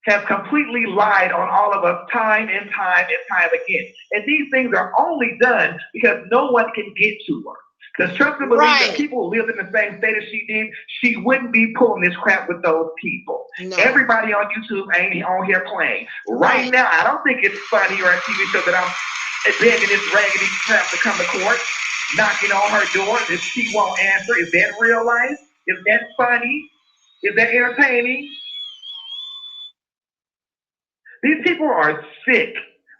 has completely lied on all of us time and time and time again. And these things are only done because no one can get to her. Because trust and believe that people who lived in the same state as she did, she wouldn't be pulling this crap with those people. No. Everybody on YouTube ain't on here playing. Right now, I don't think it's funny or a TV show that I'm begging this raggedy crap to come to court, knocking on her door, that she won't answer. Is that real life? Is that funny? Is that entertaining? These people are sick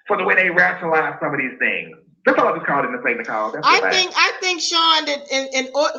for the way they rationalize some of these things. That's all I just called in to say, Nicole. I think, Sean, that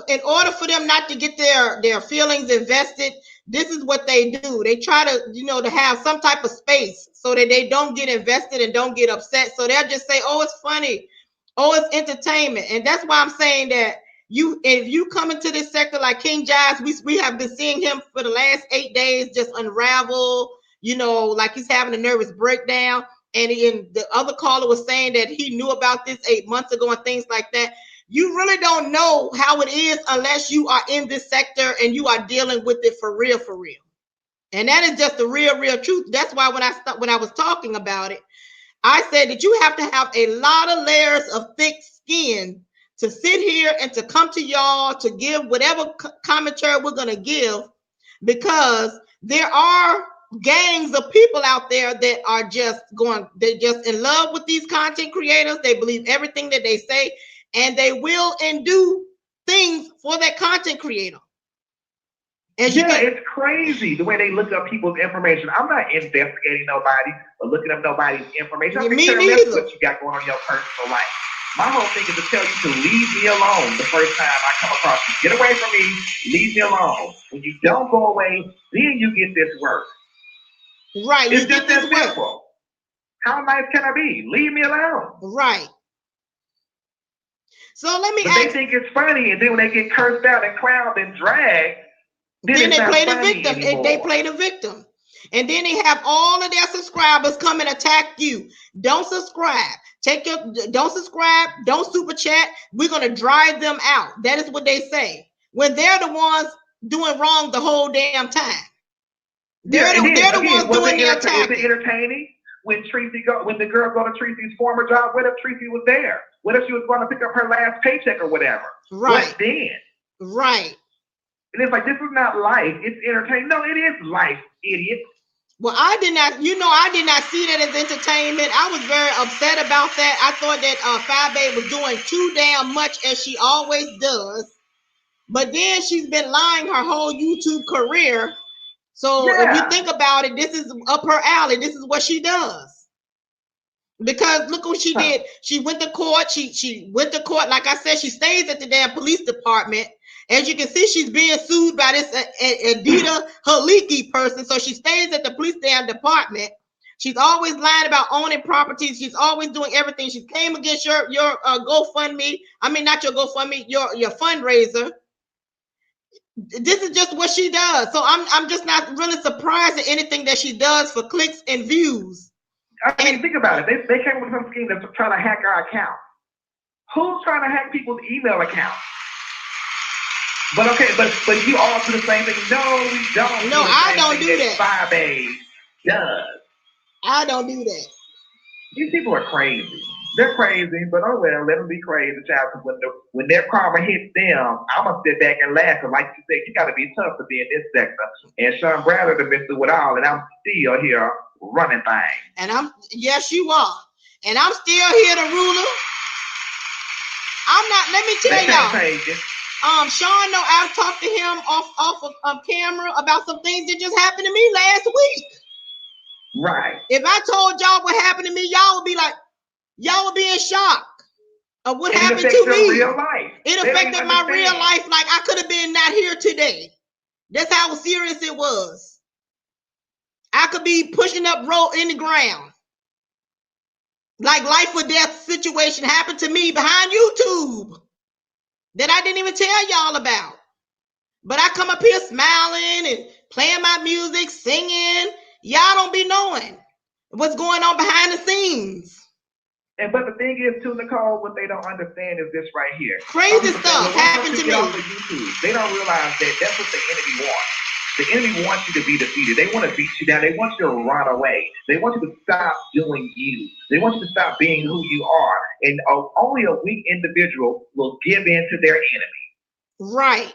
in order for them not to get their feelings invested, this is what they do. They try to, to have some type of space so that they don't get invested and don't get upset. So they'll just say, oh, it's funny. Oh, it's entertainment. And that's why I'm saying that if you come into this sector like King Jives, we have been seeing him for the last 8 days just unravel, like he's having a nervous breakdown. And the other caller was saying that he knew about this 8 months ago and things like that. You really don't know how it is unless you are in this sector and you are dealing with it for real. And that is just the real truth. That's why when I was talking about it, I said that you have to have a lot of layers of thick skin to sit here and to come to y'all to give whatever commentary we're going to give, because there are gangs of people out there that are they're just in love with these content creators. They believe everything that they say, and they will and do things for that content creator. It's crazy the way they look up people's information. I'm not investigating nobody or looking up nobody's information. I'm just what you got going on in your personal life. My whole thing is to tell you to leave me alone the first time I come across you. Get away from me, leave me alone. When you don't go away, then you get this work. Right, it's just that simple. How nice can I be? Leave me alone. Right. So let me ask. They think it's funny, and then when they get cursed out and clowned and dragged, then they play the victim. They play the victim. And then they have all of their subscribers come and attack you. Don't subscribe. Don't subscribe. Don't super chat. We're going to drive them out. That is what they say. When they're the ones doing wrong the whole damn time. They're the ones doing the attacking. Is it entertaining? When the girl go to Tracy's former job, what if Tracy was there? What if she was going to pick up her last paycheck or whatever? Right. What then? Right. And it's like, this is not life. It's entertainment. No, it is life, idiot. Well, I did not see that as entertainment. I was very upset about that. I thought that FYEBABE was doing too damn much, as she always does. But then she's been lying her whole YouTube career. So if you think about it, this is up her alley. This is what she does. Because look what she did. She went to court. She went to court. Like I said, she stays at the damn police department. As you can see, she's being sued by this Adita Haliki person. So she stays at the police damn department. She's always lying about owning properties. She's always doing everything. She came against your GoFundMe. I mean, not your GoFundMe, your fundraiser. This is just what she does. So I'm just not really surprised at anything that she does for clicks and views. I mean, think about it. They came with some scheme that's trying to hack our account. Who's trying to hack people's email accounts? But you all do the same thing. No, we don't. No, I don't do that. FYEBABE does. I don't do that. These people are crazy. They're crazy, but oh well, let them be crazy, child. When their karma hits them, I'm gonna sit back and laugh. Like you said, you gotta be tough to be in this sector. And Sean Bradley the Mr. with all, and I'm still here running things. And yes, you are. And I'm still here to ruler. I'm not. Let me tell y'all. Sean, no, I've talked to him off of camera about some things that just happened to me last week. Right. If I told y'all what happened to me, y'all would be like, y'all would be in shock of what happened to me. Real life. It affected my real life. Like I could have been not here today. That's how serious it was. I could be pushing up rope in the ground. Like life or death situation happened to me behind YouTube that I didn't even tell y'all about. But I come up here smiling and playing my music, singing. Y'all don't be knowing what's going on behind the scenes. But the thing is, too, Nicole, what they don't understand is this right here. Crazy stuff happened to me. They don't realize that that's what the enemy wants. The enemy wants you to be defeated. They want to beat you down. They want you to run away. They want you to stop doing you. They want you to stop being who you are. And only a weak individual will give in to their enemy. Right.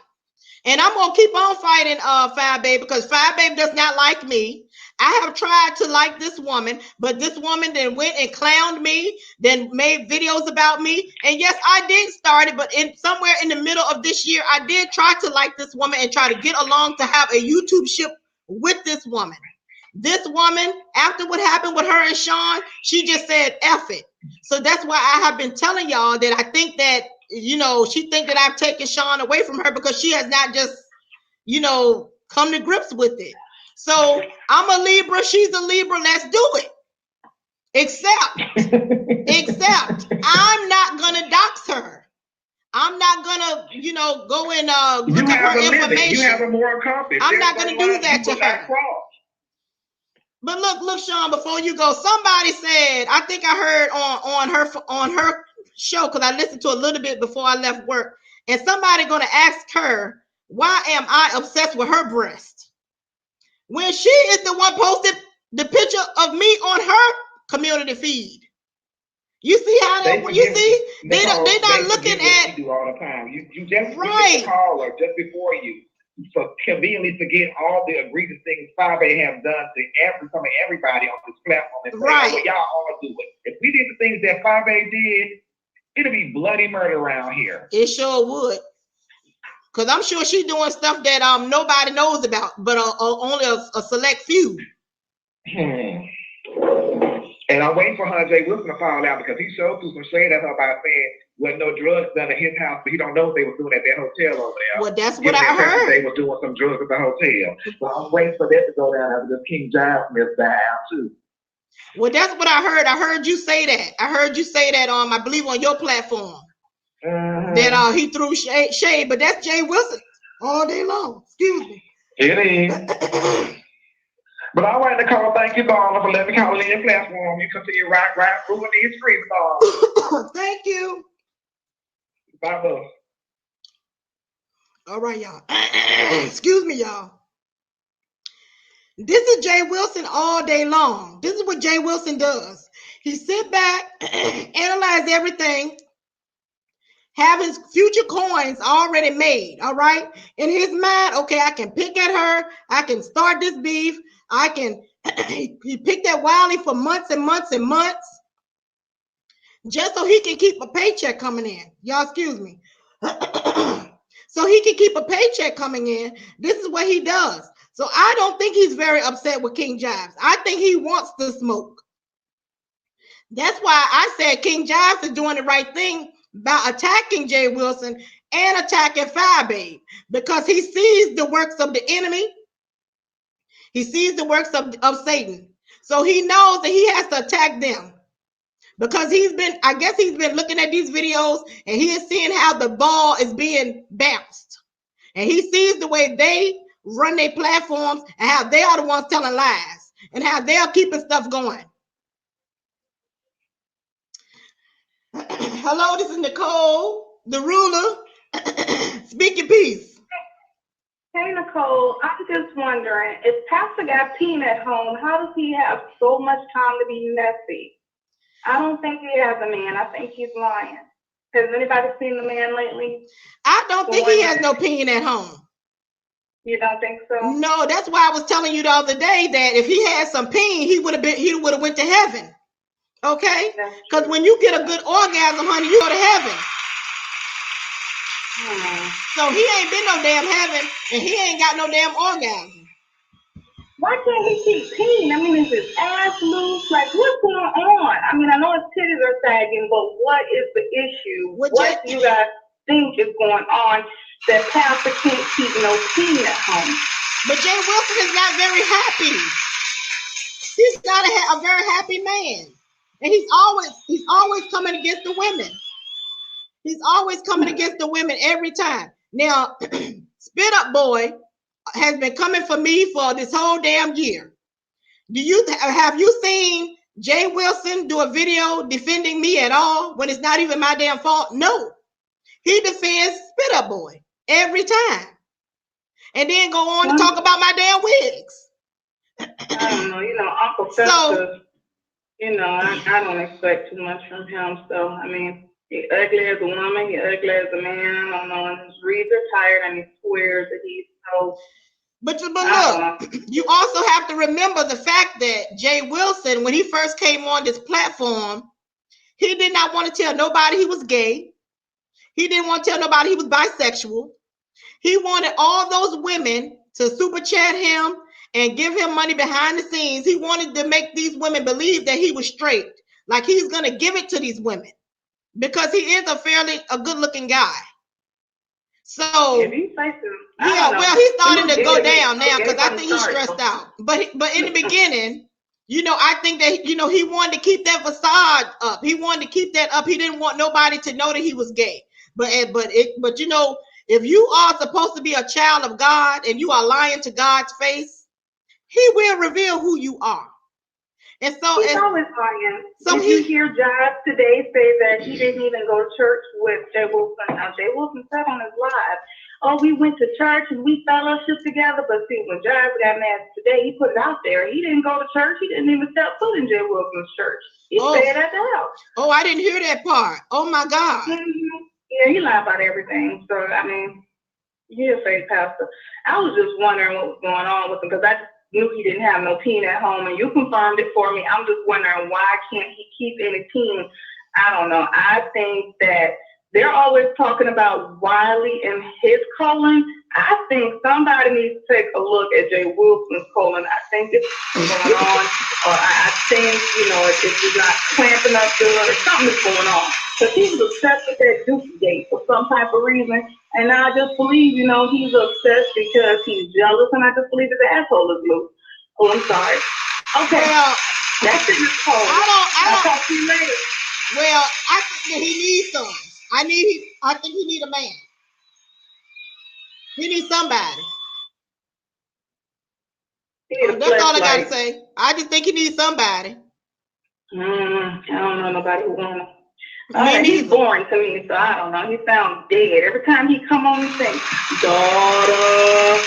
And I'm going to keep on fighting FYEBABE because FYEBABE does not like me. I have tried to like this woman, but this woman then went and clowned me, then made videos about me. And yes, I did start it, but somewhere in the middle of this year, I did try to like this woman and try to get along to have a YouTube ship with this woman. This woman, after what happened with her and Sean, she just said, F it. So that's why I have been telling y'all that I think that, she think that I've taken Sean away from her because she has not just, come to grips with it. So I'm a Libra, she's a Libra, let's do it. Except I'm not gonna dox her. I'm not gonna, go and look at her information. You have a moral compass. I'm not gonna do that to her. But look, Sean, before you go, somebody said, I think I heard on her show, because I listened to a little bit before I left work, and somebody gonna ask her, why am I obsessed with her breast? When she is the one posted the picture of me on her community feed. You see how they're not looking at. You do all the time. You just call her just before you. So conveniently forget all the egregious things FYEBABE have done to everybody on this platform. And right. Well, y'all all do it. If we did the things that FYEBABE did, it'd be bloody murder around here. It sure would. Because I'm sure she's doing stuff that nobody knows about, but only a select few. And I'm waiting for her and Jay Wilson to fall out because he showed through some shade at her by saying wasn't no drugs done at his house, but he don't know what they were doing at that hotel over there. Well, that's what I heard. They were doing some drugs at the hotel. So I'm waiting for that to go down after this King Jives mess died out too. Well, that's what I heard. I heard you say that. I heard you say that on, I believe, on your platform. That he threw shade, but that's Jay Wilson all day long. Excuse me. It is. But all right, Nicole, thank you, darling, for letting me call in your platform. You continue right moving these streets, darling. Thank you. Bye-bye. All right, y'all. Excuse me, y'all. This is Jay Wilson all day long. This is what Jay Wilson does. He sit back, analyze everything, having future coins already made, all right? In his mind, okay, I can pick at her. I can start this beef. I can, he picked at Wiley for months and months and months just so he can keep a paycheck coming in. Y'all, excuse me. So he can keep a paycheck coming in. This is what he does. So I don't think he's very upset with King Jives. I think he wants the smoke. That's why I said King Jives is doing the right thing by attacking Jay Wilson and attacking FYEBABE because he sees the works of the enemy. He sees the works of Satan. So he knows that he has to attack them because I guess he's been looking at these videos and he is seeing how the ball is being bounced. And he sees the way they run their platforms and how they are the ones telling lies and how they are keeping stuff going. Hello, this is Nicole, the ruler. Speak your piece. Hey, Nicole, I'm just wondering, if Pastor got Peen at home, how does he have so much time to be messy? I don't think he has a man. I think he's lying. Has anybody seen the man lately? I don't think he has no Peen at home. You don't think so? No, that's why I was telling you the other day that if he had some Peen, he would have went to heaven. Okay? Because when you get a good orgasm, honey, you go to heaven. So he ain't been no damn heaven, and he ain't got no damn orgasm. Why can't he keep Peen? I mean, is his ass loose? Like, what's going on? I mean, I know his titties are sagging, but what is the issue? What do you guys think is going on that Pastor can't keep no Peen at home? But Jay Wilson is not very happy. He's not a very happy man. And he's always coming against the women. He's always coming against the women every time. Now, Spit Up Boy has been coming for me for this whole damn year. Have you seen Jay Wilson do a video defending me at all when it's not even my damn fault? No. He defends Spit Up Boy every time. And then go on to talk about my damn wigs. I don't know, Uncle Festus, I don't expect too much from him. So, I mean, he's ugly as a woman, he's ugly as a man. I don't know, and his reeds are tired and he swears that he's so. But look, you also have to remember the fact that Jay Wilson, when he first came on this platform, he did not want to tell nobody he was gay. He didn't want to tell nobody he was bisexual. He wanted all those women to super chat him and give him money behind the scenes. He wanted to make these women believe that he was straight, like he's going to give it to these women because he is a good looking guy. So if you say so, well, he's starting to go down now because I think he's stressed out. But in the beginning, I think that he wanted to keep that facade up. He wanted to keep that up. He didn't want nobody to know that he was gay. But if you are supposed to be a child of God and you are lying to God's face, he will reveal who you are. And so he's always lying. So you hear Jives today say that he didn't even go to church with Jay Wilson. Now Jay Wilson said on his live, "Oh, we went to church and we fellowship together." But see, when Jives got mad today, he put it out there. He didn't go to church. He didn't even step foot in Jay Wilson's church. He stayed at the house. Oh, I didn't hear that part. Oh my God. Mm-hmm. Yeah, he lied about everything. So I mean, he's a fake pastor. I was just wondering what was going on with him because I knew he didn't have no Peen at home, and you confirmed it for me. I'm just wondering why can't he keep any Peen? I don't know. I think that they're always talking about Wiley and his colon. I think somebody needs to take a look at Jay Wilson's colon. I think it's going on, or I think, if he's not clamping up good, or something is going on. Because he was obsessed with that Dookie gate for some type of reason. And I just believe, he's obsessed because he's jealous, and I just believe his asshole is loose. Oh, I'm sorry. Okay. Well, that's it, Nicole. I'll talk to you later. Well, I think that he needs some. I think he need a man. He needs somebody. That's all I gotta say. I just think he needs somebody. I don't know nobody who wants him. He's boring to me, so I don't know. He sounds dead. Every time he come on, he sings, daughter,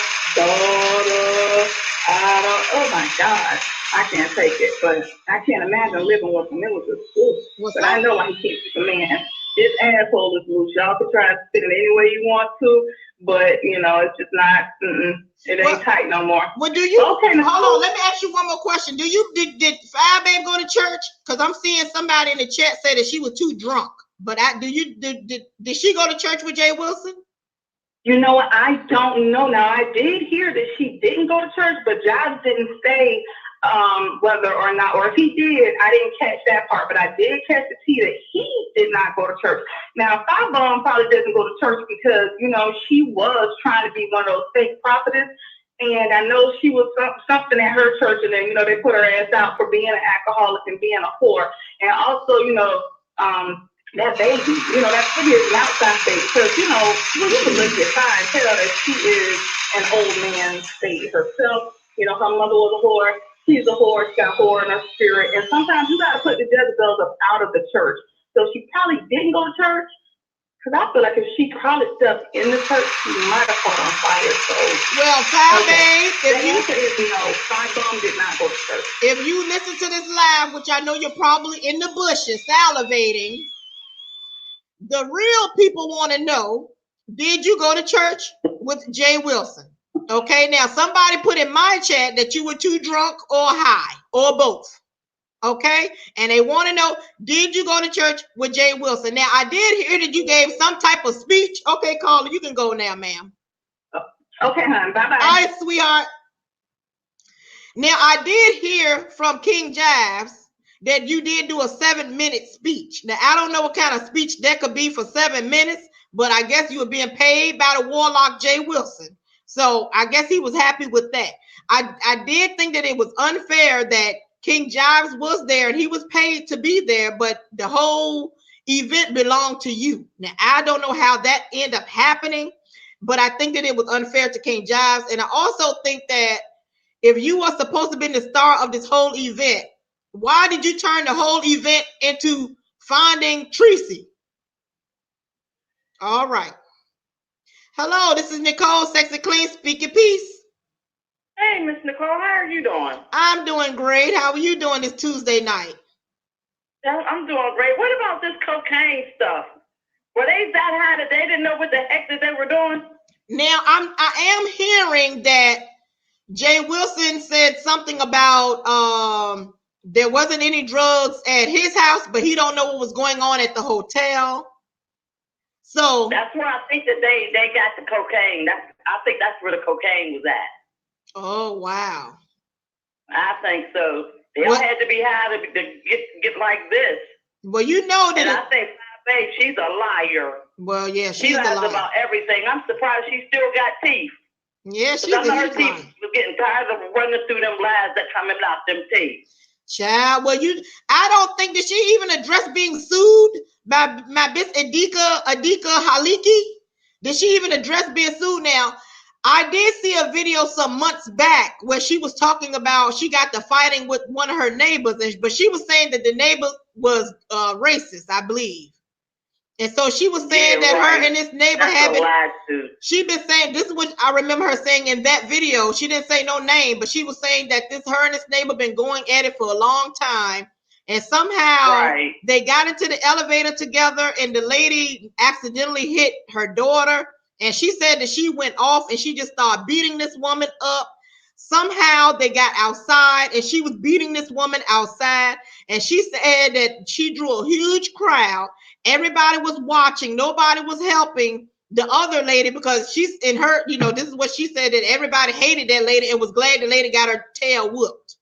oh my God. I can't take it, but I can't imagine living with him. It was just cool. But I know why he can't keep a man. His asshole is loose. Y'all can try to spit it any way you want to, but it's just not. It ain't tight no more. Well, do you? Okay, hold on. Let me ask you one more question. Did FYEBABE go to church? Because I'm seeing somebody in the chat say that she was too drunk. But did she go to church with Jay Wilson? You know what? I don't know. Now I did hear that she didn't go to church, but Jives didn't say whether or not, or if he did, I didn't catch that part, but I did catch the tea that he did not go to church. Now, FYEBABE probably doesn't go to church because, she was trying to be one of those fake prophetess, and I know she was something at her church, and then, they put her ass out for being an alcoholic and being a whore, and also, that baby, that really is an outside baby, because, you can look at her and tell that she is an old man's baby herself. Her mother was a whore. She's a whore. She got whore in her spirit. And sometimes you got to put the Jezebels up out of the church. So she probably didn't go to church. Because I feel like if she probably stepped in the church, she might have caught on fire. So, well, FYEBABE, the answer is no. FYEBABE did not go to church. If you listen to this live, which I know you're probably in the bushes salivating, the real people want to know, did you go to church with Jay Wilson? Okay, now somebody put in my chat that you were too drunk or high or both. Okay, and they want to know, did you go to church with Jay Wilson? Now, I did hear that you gave some type of speech. Okay, caller, you can go now, ma'am. Okay, hon, bye-bye. All right, sweetheart. Now, I did hear from King Jives that you did do a 7-minute speech. Now, I don't know what kind of speech that could be for 7 minutes, but I guess you were being paid by the warlock Jay Wilson. So I guess he was happy with that. I did think that it was unfair that King Jives was there and he was paid to be there, but the whole event belonged to you. Now, I don't know how that ended up happening, but I think that it was unfair to King Jives. And I also think that if you were supposed to be the star of this whole event, why did you turn the whole event into finding Tracy? All right. Hello, this is Nicole, Sexy Clean, speak your piece. Hey, Miss Nicole, how are you doing? I'm doing great. How are you doing this Tuesday night? I'm doing great. What about this cocaine stuff? Were they that high that they didn't know what the heck that they were doing? Now, I am hearing that Jay Wilson said something about there wasn't any drugs at his house, but he don't know what was going on at the hotel. So that's where I think that they got the cocaine. I think that's where the cocaine was at. Oh wow! I think so. They all had to be high to get like this. Well, you know that. And I think FYEBABE, she's a liar. Well, yeah, she lies about everything. I'm surprised she still got teeth. Yeah, she's her teeth was getting tired of running through them lies that coming out them teeth. Child, well, I don't think that she even addressed being sued by my bitch Adika Haliki. Did she even address being sued? Now, I did see a video some months back where she was talking about she got to fighting with one of her neighbors, but she was saying that the neighbor was racist, I believe. And so she was saying that her and this neighbor had been, she been saying, this is what I remember her saying in that video. She didn't say no name, but she was saying that her and this neighbor been going at it for a long time. And somehow they got into the elevator together and the lady accidentally hit her daughter. And she said that she went off and she just started beating this woman up. Somehow they got outside and she was beating this woman outside. And she said that she drew a huge crowd. Everybody was watching. Nobody was helping the other lady because she's in her, this is what she said, that everybody hated that lady and was glad the lady got her tail whooped.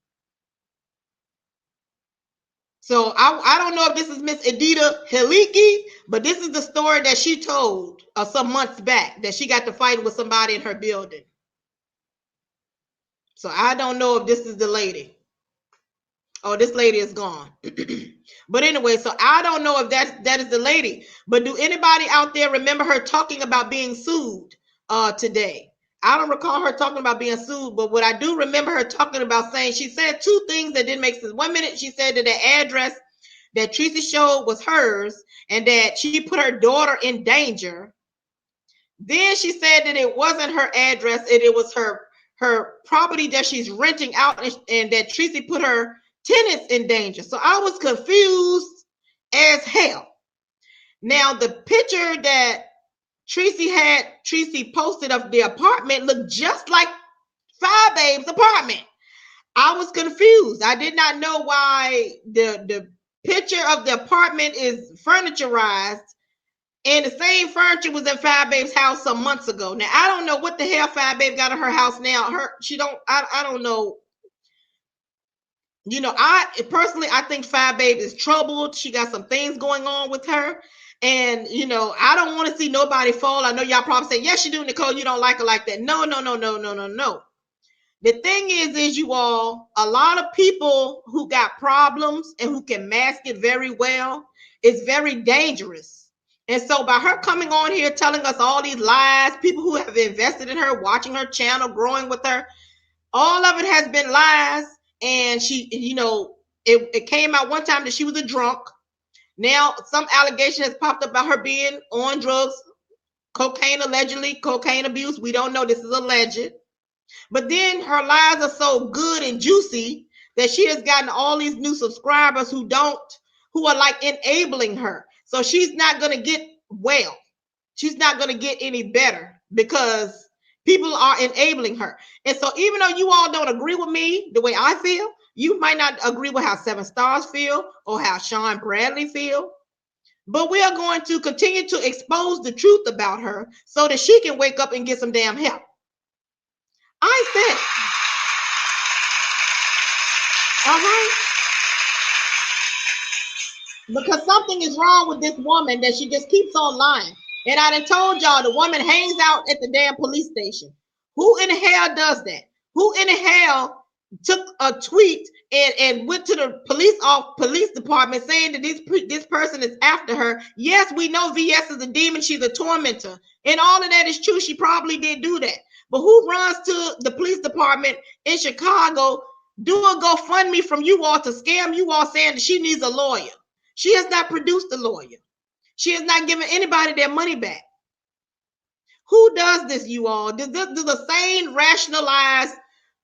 So I don't know if this is Miss Edita Heliki, but this is the story that she told some months back, that she got to fight with somebody in her building. So I don't know if this is the lady. Oh, this lady is gone. But anyway, so I don't know if that is the lady. But do anybody out there remember her talking about being sued today? I don't recall her talking about being sued, but what I do remember her talking about saying, she said two things that didn't make sense. 1 minute, she said that the address that Tracy showed was hers and that she put her daughter in danger. Then she said that it wasn't her address and it was her property that she's renting out, and that Tracy put her tenants in danger. So I was confused as hell. Now, the picture that Tracy posted of the apartment looked just like FYEBABE's apartment. I was confused. I did not know why the picture of the apartment is furniturized and the same furniture was in FYEBABE's house some months ago. Now I don't know what the hell FYEBABE got in her house now. I don't know. I personally, I think FYEBABE is troubled. She got some things going on with her. And I don't want to see nobody fall. I know y'all probably say, yes, you do, Nicole. You don't like her like that. No. The thing is you all, a lot of people who got problems and who can mask it very well, it's very dangerous. And so by her coming on here telling us all these lies, people who have invested in her, watching her channel, growing with her, all of it has been lies. And she, it came out one time that she was a drunk. Now some allegation has popped up about her being on drugs, cocaine, allegedly, cocaine abuse. We don't know. This is alleged. But then her lies are so good and juicy that she has gotten all these new subscribers who are like enabling her. So she's not going to get well. She's not going to get any better because people are enabling her. And so even though you all don't agree with me the way I feel, you might not agree with how 7 Stars feel or how Sean Bradley feel. But we are going to continue to expose the truth about her so that she can wake up and get some damn help. I said, all right, because something is wrong with this woman that she just keeps on lying. And I done told y'all the woman hangs out at the damn police station. Who in the hell does that? Who in the hell took a tweet and went to the police department saying that this person is after her? Yes, we know VS is a demon. She's a tormentor. And all of that is true. She probably did do that. But who runs to the police department in Chicago, do a GoFundMe from you all to scam you all saying that she needs a lawyer? She has not produced a lawyer. She has not given anybody their money back. Who does this, you all? Does the same rationalized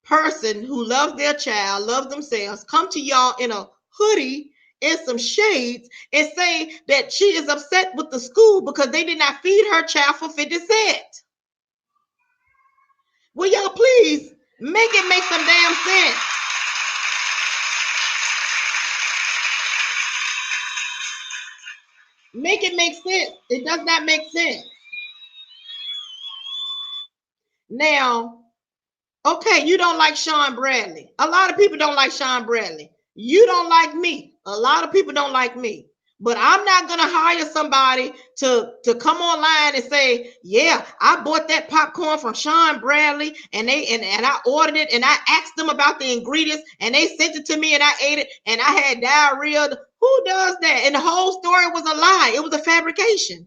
person who loves their child, loves themselves, come to y'all in a hoodie and some shades and say that she is upset with the school because they did not feed her child for 50 cents? Will y'all please make it make some damn sense? Make it make sense. It does not make sense. Now, okay, you don't like Sean Bradley. A lot of people don't like Sean Bradley. You don't like me. A lot of people don't like me. But I'm not going to hire somebody to come online and say, yeah, I bought that popcorn from Sean Bradley and I ordered it and I asked them about the ingredients and they sent it to me and I ate it and I had diarrhea. Who does that? And the whole story was a lie. It was a fabrication.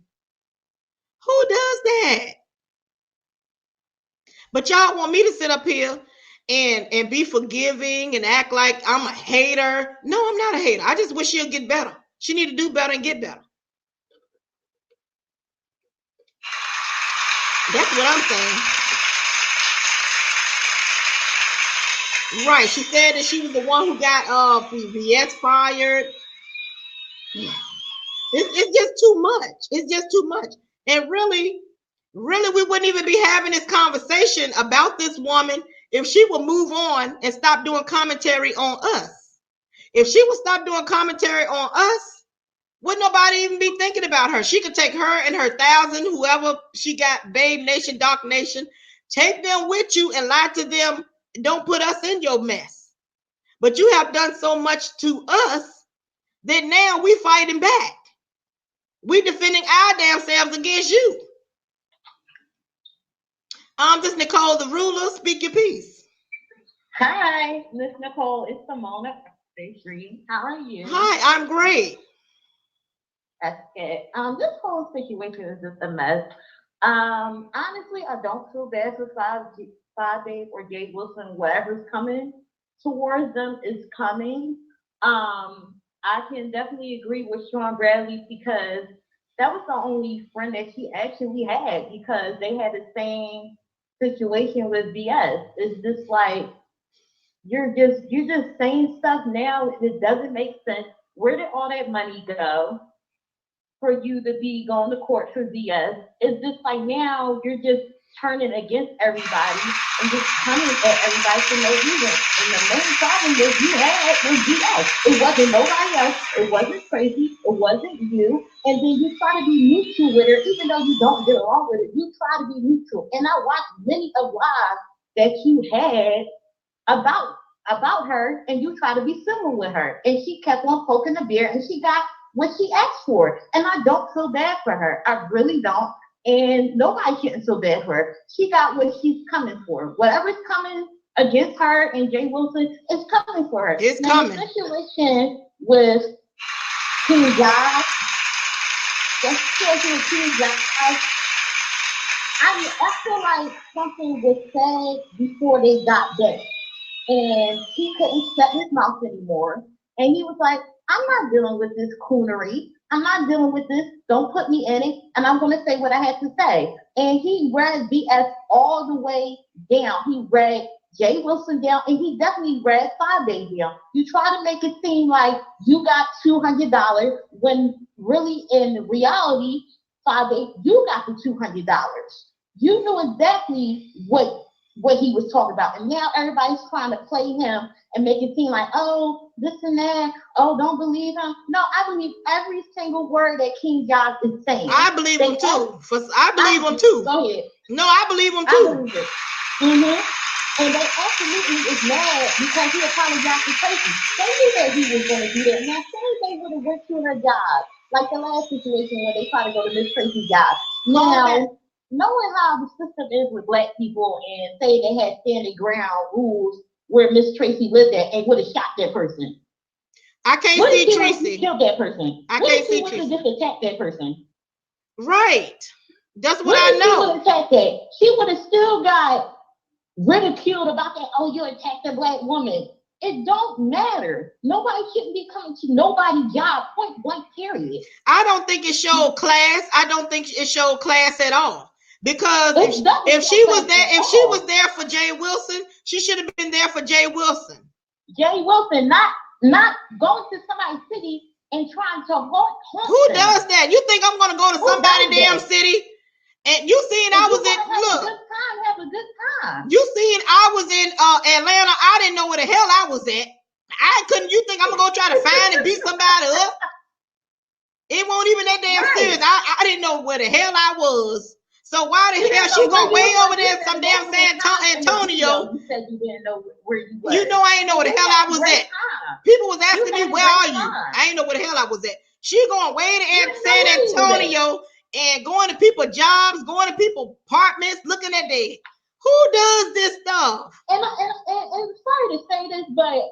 Who does that? But y'all want me to sit up here and be forgiving and act like I'm a hater. No, I'm not a hater. I just wish she'll get better. She need to do better and get better. That's what I'm saying. Right. She said that she was the one who got VS fired. It's just too much. It's just too much. And really, we wouldn't even be having this conversation about this woman if she would move on and stop doing commentary on us. If she would stop doing commentary on us, Would nobody even be thinking about her? She could take her and her 1,000, whoever she got, Babe Nation, Dark Nation, take them with you and lie to them. Don't put us in your mess. But you have done so much to us that now we fighting back. We defending our damn selves against you. This Nicole, the ruler. Speak your piece. Hi, Miss Nicole. It's Simona. Stay free. How are you? Hi, I'm great. That's good. This whole situation is just a mess. Honestly, I don't feel bad for FYEBABE or Jay Wilson. Whatever's coming towards them is coming. I can definitely agree with Sean Bradley because that was the only friend that she actually had because they had the same situation with BS. It's just like you're just saying stuff now that doesn't make sense. Where did all that money go for you to be going to court for BS? It's just like now you're just turning against everybody and just coming at everybody for no reason. And the main problem that you had was BS. It wasn't nobody else. It wasn't Tracy. It wasn't you. And then you try to be mutual with her, even though you don't get along with it. You try to be mutual. And I watched many of lives that you had about her, and you try to be civil with her. And she kept on poking the bear, and she got what she asked for. And I don't feel bad for her. I really don't. And nobody shouldn't feel bad for her. She got what she's coming for. Whatever's coming against her and Jay Wilson is coming for her. It's now, coming. The situation with King Jives, I feel like something was said before they got there. And he couldn't shut his mouth anymore. And he was like, I'm not dealing with this coonery. I'm not dealing with this. Don't put me in it. And I'm going to say what I had to say. And he read BS all the way down. He read Jay Wilson down, and he definitely read FYEBABE down. You try to make it seem like you got $200 when really in reality, FYEBABE, you got the $200. You knew exactly what he was talking about. And now everybody's trying to play him and make it seem like, oh, this and that. Oh, don't believe him. No, I believe every single word that King Jives is saying. I believe him too. I believe him too. Go ahead. No, I believe him too. I believe it. Mm-hmm. And they absolutely is mad because he apologized to Tracy. They knew that he was going to do that. Now, say they would have went to her job, like the last situation where they tried to go to Miss Tracy's job. Now, knowing how the system is with Black people and say they had standing ground rules where Miss Tracy lived at and would have shot that person. I can't see Tracy. Killed that person. I can't see Tracy. Just attack that person. Right. That's what I know. She would attack that. She would have still got ridiculed about that. Oh, you attacked a Black woman. It don't matter. Nobody shouldn't be coming to nobody's job, point blank, period. I don't think it showed class. I don't think it showed class at all. Because if she was there for Jay Wilson, she should have been there for Jay Wilson. Jay Wilson, not going to somebody's city and trying to haunt Who does that? You think I'm gonna go to somebody's damn city? And you seen I was in have a good time. You seen I was in Atlanta. I didn't know where the hell I was at. You think I'm gonna go try to find and beat somebody up? It won't even that damn serious. I didn't know where the hell I was. So why the hell she go way over there some damn San Antonio? You said you didn't know where you were. You know I ain't know where the hell I was at. People was asking me, where are you? I ain't know where the hell I was at. She going way to San Antonio and going to people's jobs, going to people's apartments, looking at their. Who does this stuff? And sorry to say this, but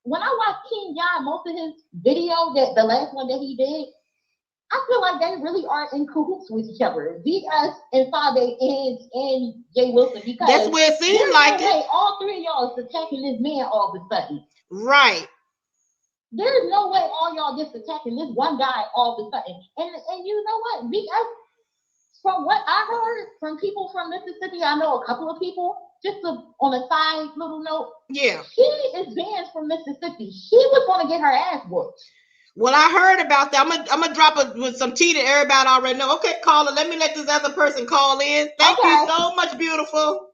when I watched King Jives, most of his video, that the last one that he did, I feel like they really are in cahoots with each other. BS and FYEBABE and Jay Wilson, because that's where it seems like it. All three of y'all is attacking this man all of a sudden. Right. There's no way all y'all just attacking this one guy all of a sudden. And you know what? BS, from what I heard from people from Mississippi, I know a couple of people, just on a side little note. Yeah. She is banned from Mississippi. She was going to get her ass whooped. Well, I heard about that. I'm gonna drop it with some tea that everybody already know. Okay, caller, let me let this other person call in. Thank you so much, beautiful.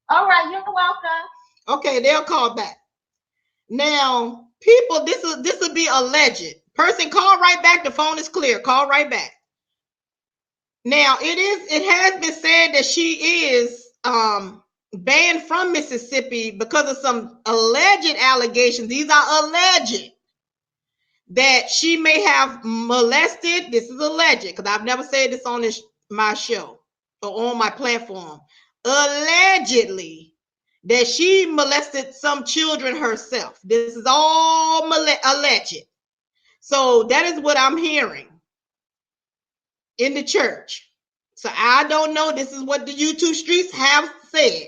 All right, you're welcome. Okay, they'll call back. Now, people, this will be alleged. Person, call right back. The phone is clear. Call right back. Now, it has been said that she is banned from Mississippi because of some alleged allegations. These are alleged, that she may have molested. This is alleged, because I've never said this on my show or on my platform. Allegedly, that she molested some children herself. This is all alleged. So that is what I'm hearing in the church. So I don't know. This is what the YouTube streets have said.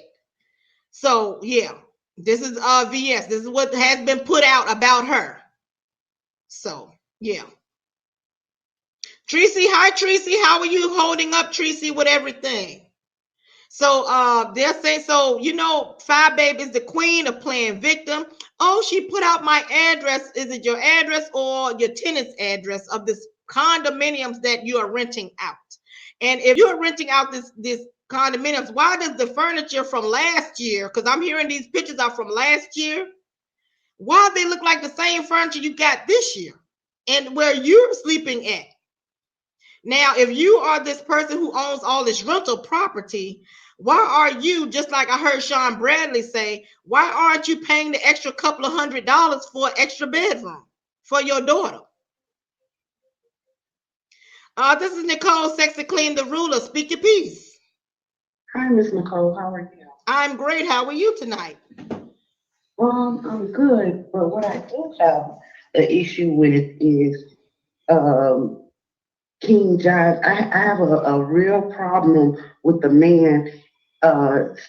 So yeah, this is VS. This is what has been put out about her. So yeah. Tracy, hi Tracy. How are you holding up, Tracy, with everything? So they're saying, so you know, FYEBABE is the queen of playing victim. Oh, she put out my address. Is it your address or your tenant's address of this condominiums that you are renting out? And if you're renting out this condominiums, why does the furniture from last year, because I'm hearing these pictures are from last year, why they look like the same furniture you got this year and where you're sleeping at? Now, if you are this person who owns all this rental property, why are you, just like I heard Sean Bradley say, why aren't you paying the extra couple of $100 for an extra bedroom for your daughter? This is Nicole, Sexy Clean the Ruler. Speak your piece. Hi, Miss Nicole. How are you? I'm great. How are you tonight? I'm good, but what I do have an issue with is King Jives. I have a real problem with the man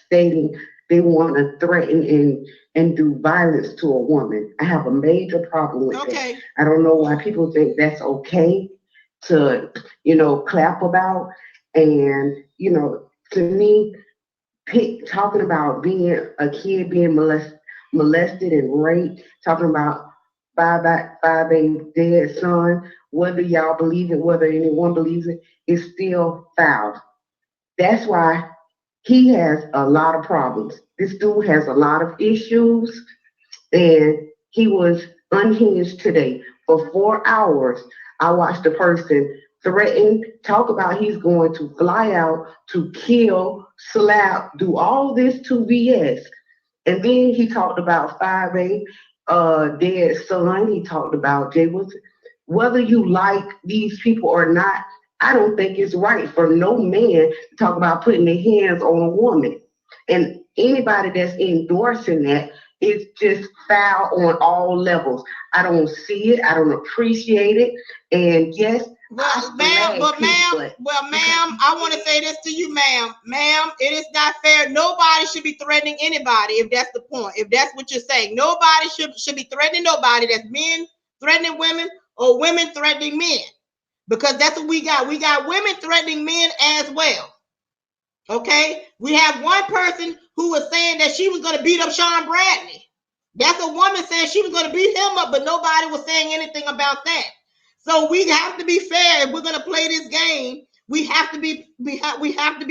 stating they want to threaten and do violence to a woman. I have a major problem with that. I don't know why people think that's okay to, clap about. And, to me, talking about being a kid being molested and raped, talking about FYEBABE dead son, whether y'all believe it, whether anyone believes it, is still foul. That's why he has a lot of problems. This dude has a lot of issues, and he was unhinged today. For 4 hours, I watched a person threaten, talk about he's going to fly out to kill, slap, do all this to VS. And then he talked about FYEBABE, dead son. He talked about JIVES. Whether you like these people or not, I don't think it's right for no man to talk about putting their hands on a woman. And anybody that's endorsing that is just foul on all levels. I don't see it. I don't appreciate it. And yes, ma'am, I want to say this to you, ma'am. Ma'am, it is not fair. Nobody should be threatening anybody, if that's the point. If that's what you're saying, nobody should be threatening nobody. That's men threatening women or women threatening men. Because that's what we got. We got women threatening men as well. Okay? We have one person who was saying that she was going to beat up Sean Bradley. That's a woman saying she was going to beat him up, but nobody was saying anything about that. So we have to be fair. If we're going to play this game, we have to be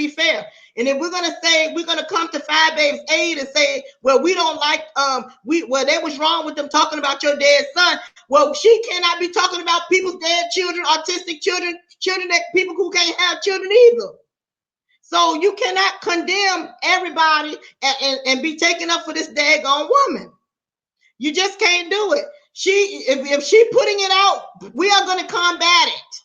fair. And if we're going to say, we're going to come to FYEBABE's aid and say, well, we don't like, that was wrong with them talking about your dead son. Well, she cannot be talking about people's dead children, autistic children, that people who can't have children either. So you cannot condemn everybody and be taken up for this daggone woman. You just can't do it. If she putting it out, we are going to combat it.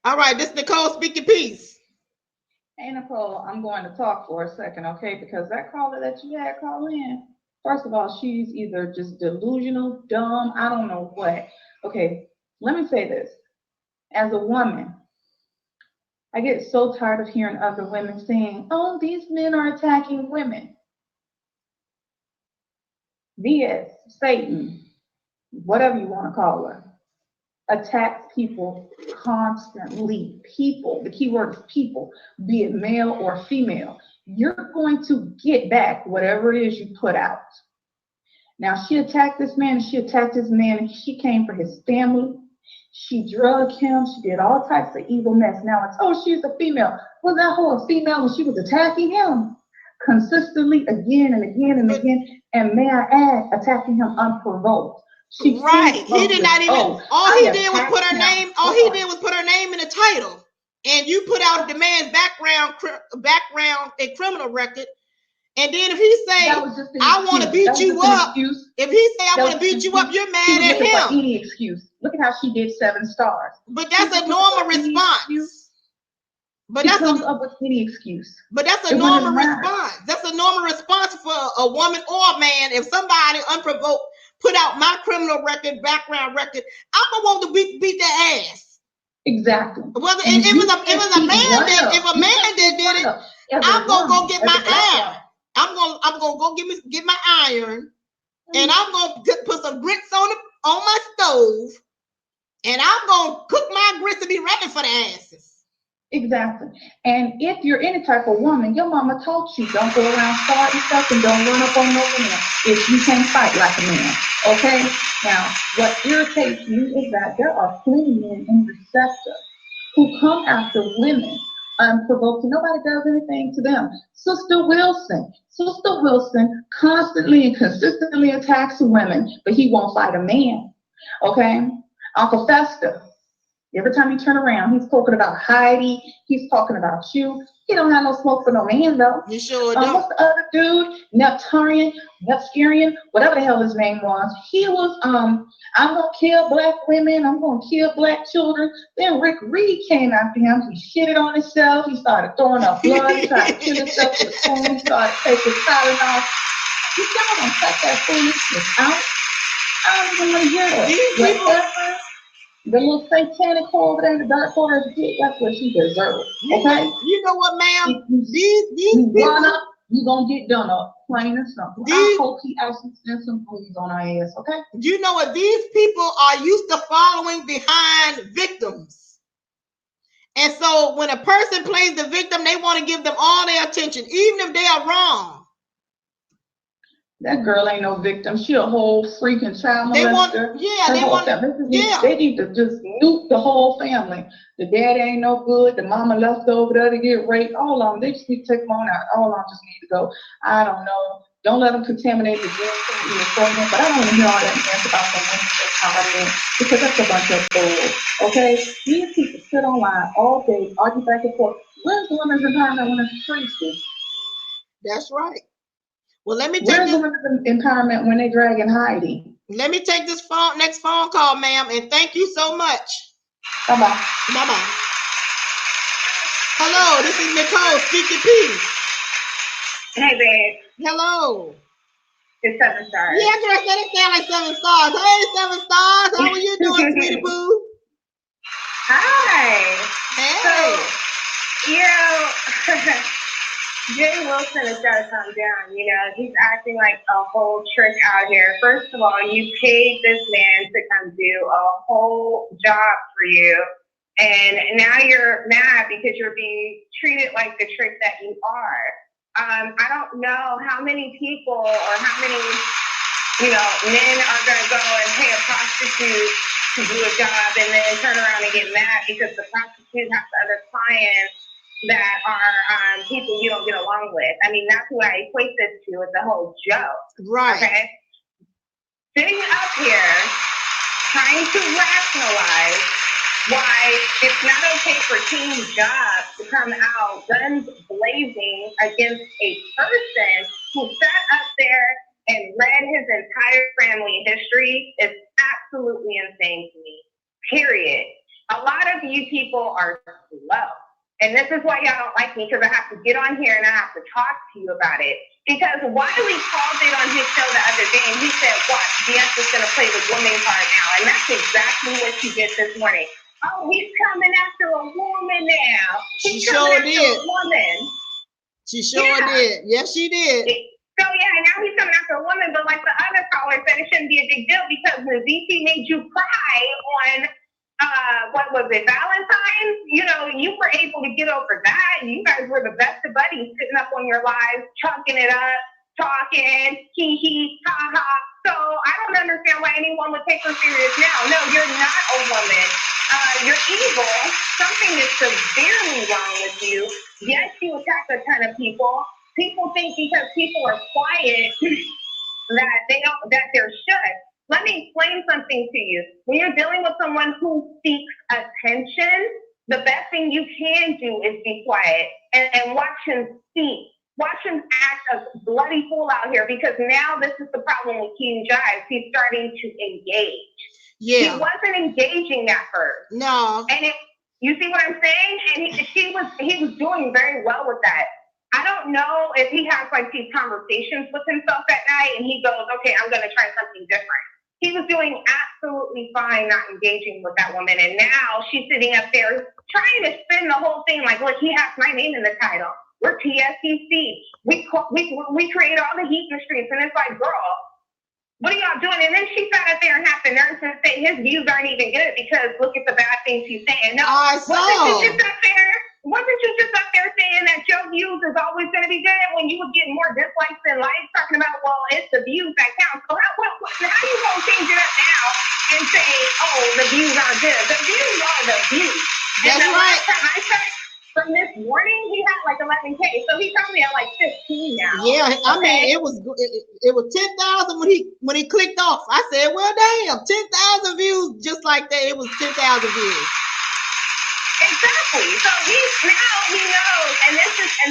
All right, this is Nicole, speak your piece. Hey, Nicole, I'm going to talk for a second, okay? Because that caller that you had call in, first of all, she's either just delusional, dumb, I don't know what. Okay, let me say this. As a woman, I get so tired of hearing other women saying, oh, these men are attacking women. VS, Satan, whatever you want to call her, attacks people constantly. People, the key word is people, be it male or female. You're going to get back whatever it is you put out. Now, she attacked this man, she attacked his man, and she came for his family. She drugged him, she did all types of evil mess. Now it's, oh, she's a female. Was that whole female when she was attacking him? Consistently, again and again and again. And may I add, attacking him unprovoked. Right. He did not even. All he did was put her name. All he did was put her name in the title, and you put out the man's background and criminal record. And then if he say, "I want to beat you up," if he say, "I want to beat you up," you're mad at him. For any excuse. Look at how she did 7 stars. But that's a normal response. But that's comes up with any excuse. But that's a normal response. That's a normal response for a woman or a man. If somebody unprovoked put out my criminal record, background record, I'm gonna want to beat their ass. Exactly. Whether if it was a man that did it, I'm gonna go get my iron. I'm gonna go get my iron, and I'm gonna put some grits on my stove, and I'm gonna cook my grits to be ready for the asses. Exactly. And if you're any type of woman, your mama taught you don't go around starting stuff and don't run up on no man if you can't fight like a man. Okay? Now, what irritates me is that there are plenty men in the sector who come after women unprovoked. Nobody does anything to them. Sister Wilson constantly and consistently attacks women, but he won't fight a man. Okay? Uncle Fester. Every time you turn around, he's talking about Heidi. He's talking about you. He don't have no smoke for no man, though. You sure don't. What's the other dude? Neptarian, whatever the hell his name was. He was, I'm going to kill black women. I'm going to kill black children. Then Rick Reed came after him. He shitted on himself. He started throwing up blood. He tried to kill himself with a spoon. He started taking Tylenol. You y'all don't cut that foolishness out. I don't even want to hear it. The little satanic hole over there in the dark corner of the pit, that's what she deserves. Okay? You know what, ma'am? These you people, run up, you gonna get done up, plain and simple. I hope he actually sends some police on our ass, okay? You know what? These people are used to following behind victims. And so when a person plays the victim, they want to give them all their attention, even if they are wrong. That girl ain't no victim. She a whole freaking child molester. They need to just nuke the whole family. The daddy ain't no good. The mama left over there to get raped. All of them, they just need to take them on out. All of them just need to go. I don't know. Don't let them contaminate the genes in the program. But I don't want to hear all that mess about the women because that's a bunch of bull. Okay? These people sit online all day, argue back and forth. Where's the women's empowerment when it's crazy? That's right. Well, let me take Where's the women's empowerment when they dragging Heidi? Let me take this next phone call, ma'am, and thank you so much. Bye-bye. Bye-bye. Hello, this is Nicole. Speak your piece. Hey, babe. Hello. It's 7 stars. Yeah, girl, said it sound like 7 stars. Hey, 7 stars. How are you doing, sweetie boo? Hi. Hey. So, Jay Wilson has got to calm down. He's acting like a whole trick out here. First of all, you paid this man to come do a whole job for you. And now you're mad because you're being treated like the trick that you are. I don't know how many people or how many, men are going to go and pay a prostitute to do a job and then turn around and get mad because the prostitute has other clients that are people you don't get along with. I mean, that's who I equate this to. It's a whole joke. Right. Okay? Sitting up here trying to rationalize why it's not okay for Team Jobs to come out guns blazing against a person who sat up there and read his entire family history is absolutely insane to me. Period. A lot of you people are slow. And this is why y'all don't like me, because I have to get on here and I have to talk to you about it. Because Wiley called it on his show the other day and he said, watch, DS is going to play the woman card now. And that's exactly what she did this morning. Oh, he's coming after a woman now. He's coming after a woman. She sure did. Yes, she did. So yeah, now he's coming after a woman, but like the other caller said, it shouldn't be a big deal because when ZT made you cry on what was it, Valentine's? You were able to get over that. You guys were the best of buddies sitting up on your lives, chalking it up, talking, hee, ha, ha. So I don't understand why anyone would take her serious now. No, you're not a woman. You're evil. Something is severely wrong with you. Yes, you attack a ton of people. People think because people are quiet that there should. Let me explain something to you. When you're dealing with someone who seeks attention, the best thing you can do is be quiet and watch him speak. Watch him act a bloody fool out here, because now this is the problem with King Jives. He's starting to engage. Yeah. He wasn't engaging at first. No. And you see what I'm saying? And he was doing very well with that. I don't know if he has like these conversations with himself at night and he goes, okay, I'm going to try something different. He was doing absolutely fine not engaging with that woman. And now she's sitting up there trying to spin the whole thing like, look, he has my name in the title. We're TSCC. We create all the heat in the streets. And it's like, girl, what are y'all doing? And then she sat up there and had the nerve to say his views aren't even good because look at the bad things he's saying. No, wasn't you just up there saying that your views is always going to be good when you were getting more dislikes than likes, talking about, well, it's the views that count. So how you going to change it up now and say, oh, the views aren't good? The views are the views. That's and the right. last time I checked, from this morning, he had like 11K. So he's probably at like 15 now. Yeah, I mean, it was 10,000 when he clicked off. I said, well, damn, 10,000 views just like that. It was 10,000 views. Exactly. So he knows, and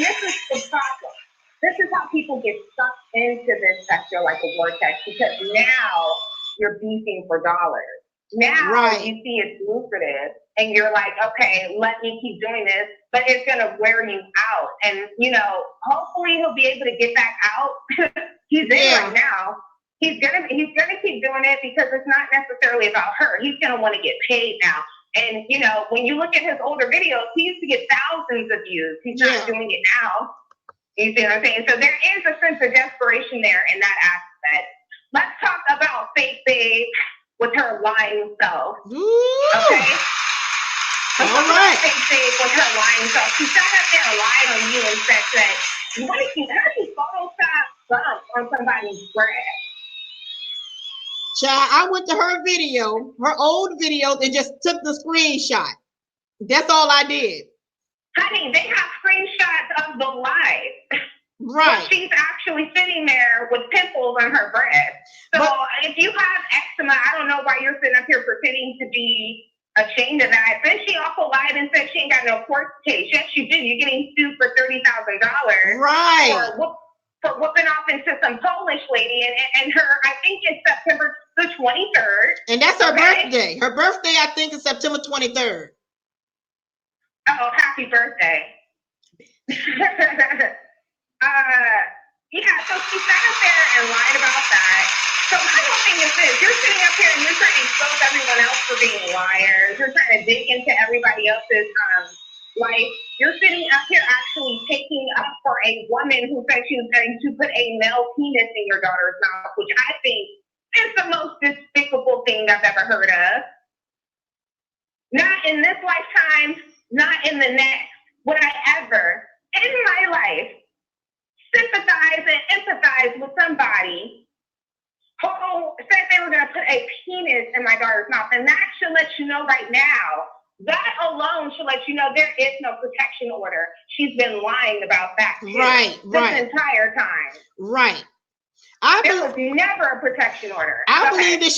this is the problem. This is how people get sucked into this sector like a vortex, because now you're beefing for dollars. Now you see it's lucrative, and you're like, okay, let me keep doing this, but it's gonna wear you out. And hopefully he'll be able to get back out. He's in right now. He's gonna keep doing it because it's not necessarily about her. He's gonna want to get paid now. And when you look at his older videos, he used to get thousands of views. He's not doing it now. You see what I'm saying? So there is a sense of desperation there in that aspect. Let's talk about FYEBABE with her lying self. Ooh. Okay? Let's talk right. about FYEBABE with her lying self. She sat up there and lied on you and said that, how did you Photoshop bump on somebody's breast? Child, I went to her video, her old videos, and just took the screenshot. That's all I did. Honey, they have screenshots of the live. Right. But she's actually sitting there with pimples on her breast. So if you have eczema, I don't know why you're sitting up here pretending to be ashamed of that. Then she also lied and said she ain't got no court case. Yes, you did. You're getting sued for $30,000. Right. For whooping off into some Polish lady, and her, I think it's September the 23rd. And that's her birthday. Her birthday, I think, is September 23rd. Oh, happy birthday. So she sat up there and lied about that. So my whole thing is this: you're sitting up here and you're trying to expose everyone else for being liars. You're trying to dig into everybody else's life. You're sitting up here actually taking up for a woman who said she was going to put a male penis in your daughter's mouth, which I think is the most despicable thing I've ever heard of. Not in this lifetime, not in the next, would I ever, in my life, sympathize and empathize with somebody who said they were going to put a penis in my daughter's mouth. And that should let you know right now, that alone should let you know there is no protection order. She's been lying about that too, this entire time. Right. There was never a protection order. I believe that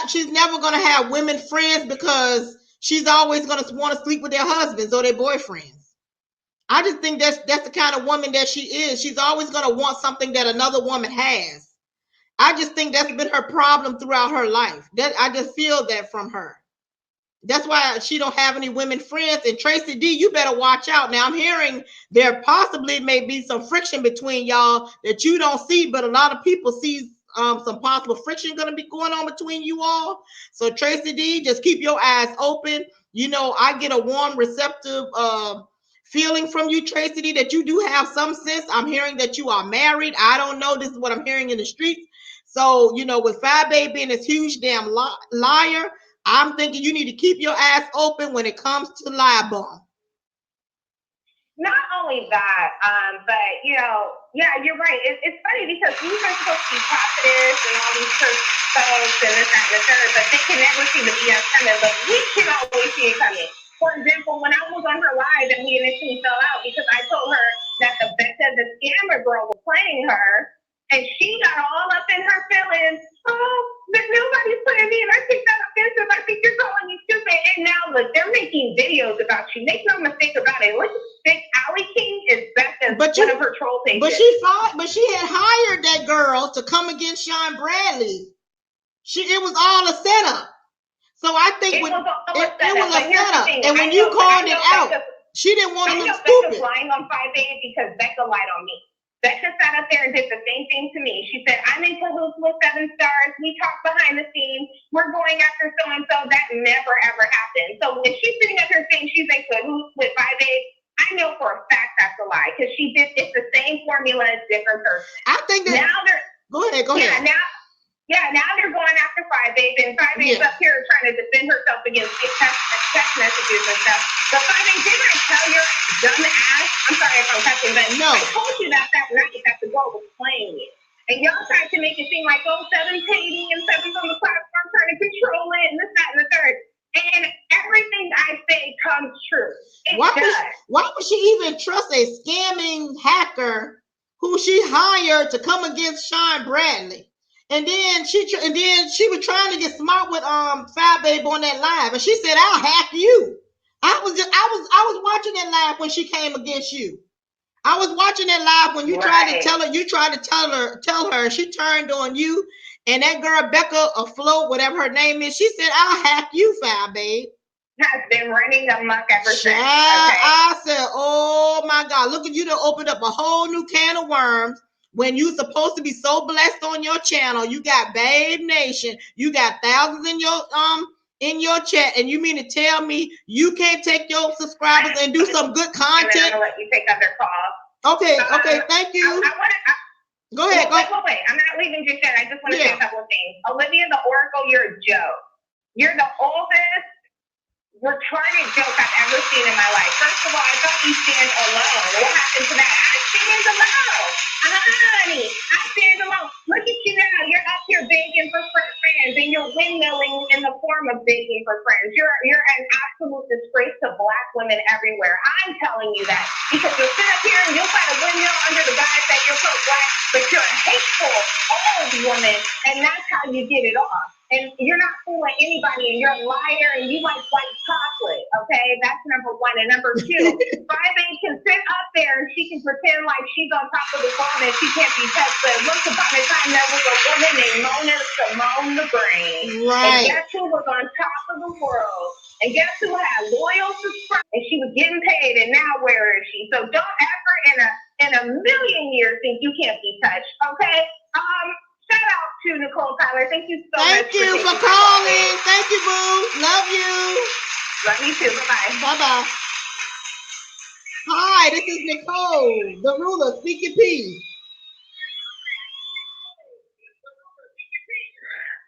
she's never going to have women friends because she's always going to want to sleep with their husbands or their boyfriends. I just think that's the kind of woman that she is. She's always going to want something that another woman has. I just think that's been her problem throughout her life. I just feel that from her. That's why she don't have any women friends. And Tracy D, you better watch out. Now I'm hearing there possibly may be some friction between y'all that you don't see, but a lot of people see some possible friction going to be going on between you all. So Tracy D, just keep your eyes open. I get a warm, receptive feeling from you, Tracy D, that you do have some sense. I'm hearing that you are married. I don't know. This is what I'm hearing in the streets. So, with FYEBABE being this huge damn liar, I'm thinking you need to keep your ass open when it comes to libel. Not only that, but you're right. It's funny because we are supposed to be prophetess and all these church folks and this, that, and the third, but they can never see the BS coming, but we can always see it coming. For example, when I was on her live and we initially fell out because I told her that the scammer girl was playing her, And she got all up in her feelings. Oh, but nobody's putting me in. I think that's offensive. I think you're calling me stupid. And now look, they're making videos about you. Make no mistake about it. Look, Big Alley King is best as one of her troll pages. But she had hired that girl to come against Sean Bradley. It was all a setup. So I think it was a setup. And when you called it out, she didn't want to look stupid. Becca's lying on FYEBABE because Becca lied on me. Becca sat up there and did the same thing to me. She said, I'm in cahoots with 7 stars. We talked behind the scenes. We're going after so-and-so. That never, ever happened. So when she's sitting up here saying she's in cahoots with FYEBABE, I know for a fact that's a lie because it's the same formula as different person. I think that now they're go ahead. Now they're going after FYEBABE, and FYEBABE's up here trying to defend herself against text messages and stuff. But FYEBABE, didn't I tell your dumb ass? I'm sorry if I'm cussing, but no. I told you that night that the girl was playing it. And y'all tried to make it seem like, 7's hating and 7's on the platform trying to control it and this, that, and the third. And everything I say comes true. Why would she even trust a scamming hacker who she hired to come against Sean Bradley? And then she was trying to get smart with FYEBABE on that live, and she said, "I'll hack you." I was watching that live when she came against you. I was watching that live when you tried to tell her. You tried to tell her, and she turned on you. And that girl Becca Afloat, whatever her name is, she said, "I'll hack you, FYEBABE." Has been running amok ever since. Okay? I said, "Oh my God, look at you! To open up a whole new can of worms." When you supposed to be so blessed on your channel, you got Babe Nation, you got thousands in your chat, and you mean to tell me you can't take your subscribers and do some good content? And I'm gonna let you take other calls. Okay, thank you. Go ahead. Wait. I'm not leaving just yet. I just want to say a couple of things. Olivia the Oracle, you're a joke. You're the oldest retarded joke I've ever seen in my life. First of all, I thought you stand alone. What happened to that? I stand alone. Honey, I stand alone. Look at you now. You're up here begging for friends, and you're windmilling in the form of begging for friends. You're an absolute disgrace to Black women everywhere. I'm telling you that because you'll sit up here and you'll try to windmill under the guise that you're so Black, but you're a hateful old woman, and that's how you get it off. And you're not fooling anybody, and you're a liar, and you like white chocolate, okay? That's number one. And number two, FYEBABE can sit up there, and she can pretend like she's on top of the world, and she can't be touched. But once upon a time, there was a woman named Mona Simone the Brain. Right. And guess who was on top of the world? And guess who had loyal subscribers? And she was getting paid, and now where is she? So don't ever in a million years think you can't be touched, okay? Shout out to Nicole Tyler. Thank you so much. Thank you for calling. Thank you, boo. Love you. Love you too. Bye-bye. Bye-bye. Hi, this is Nicole, the ruler. Speak your piece.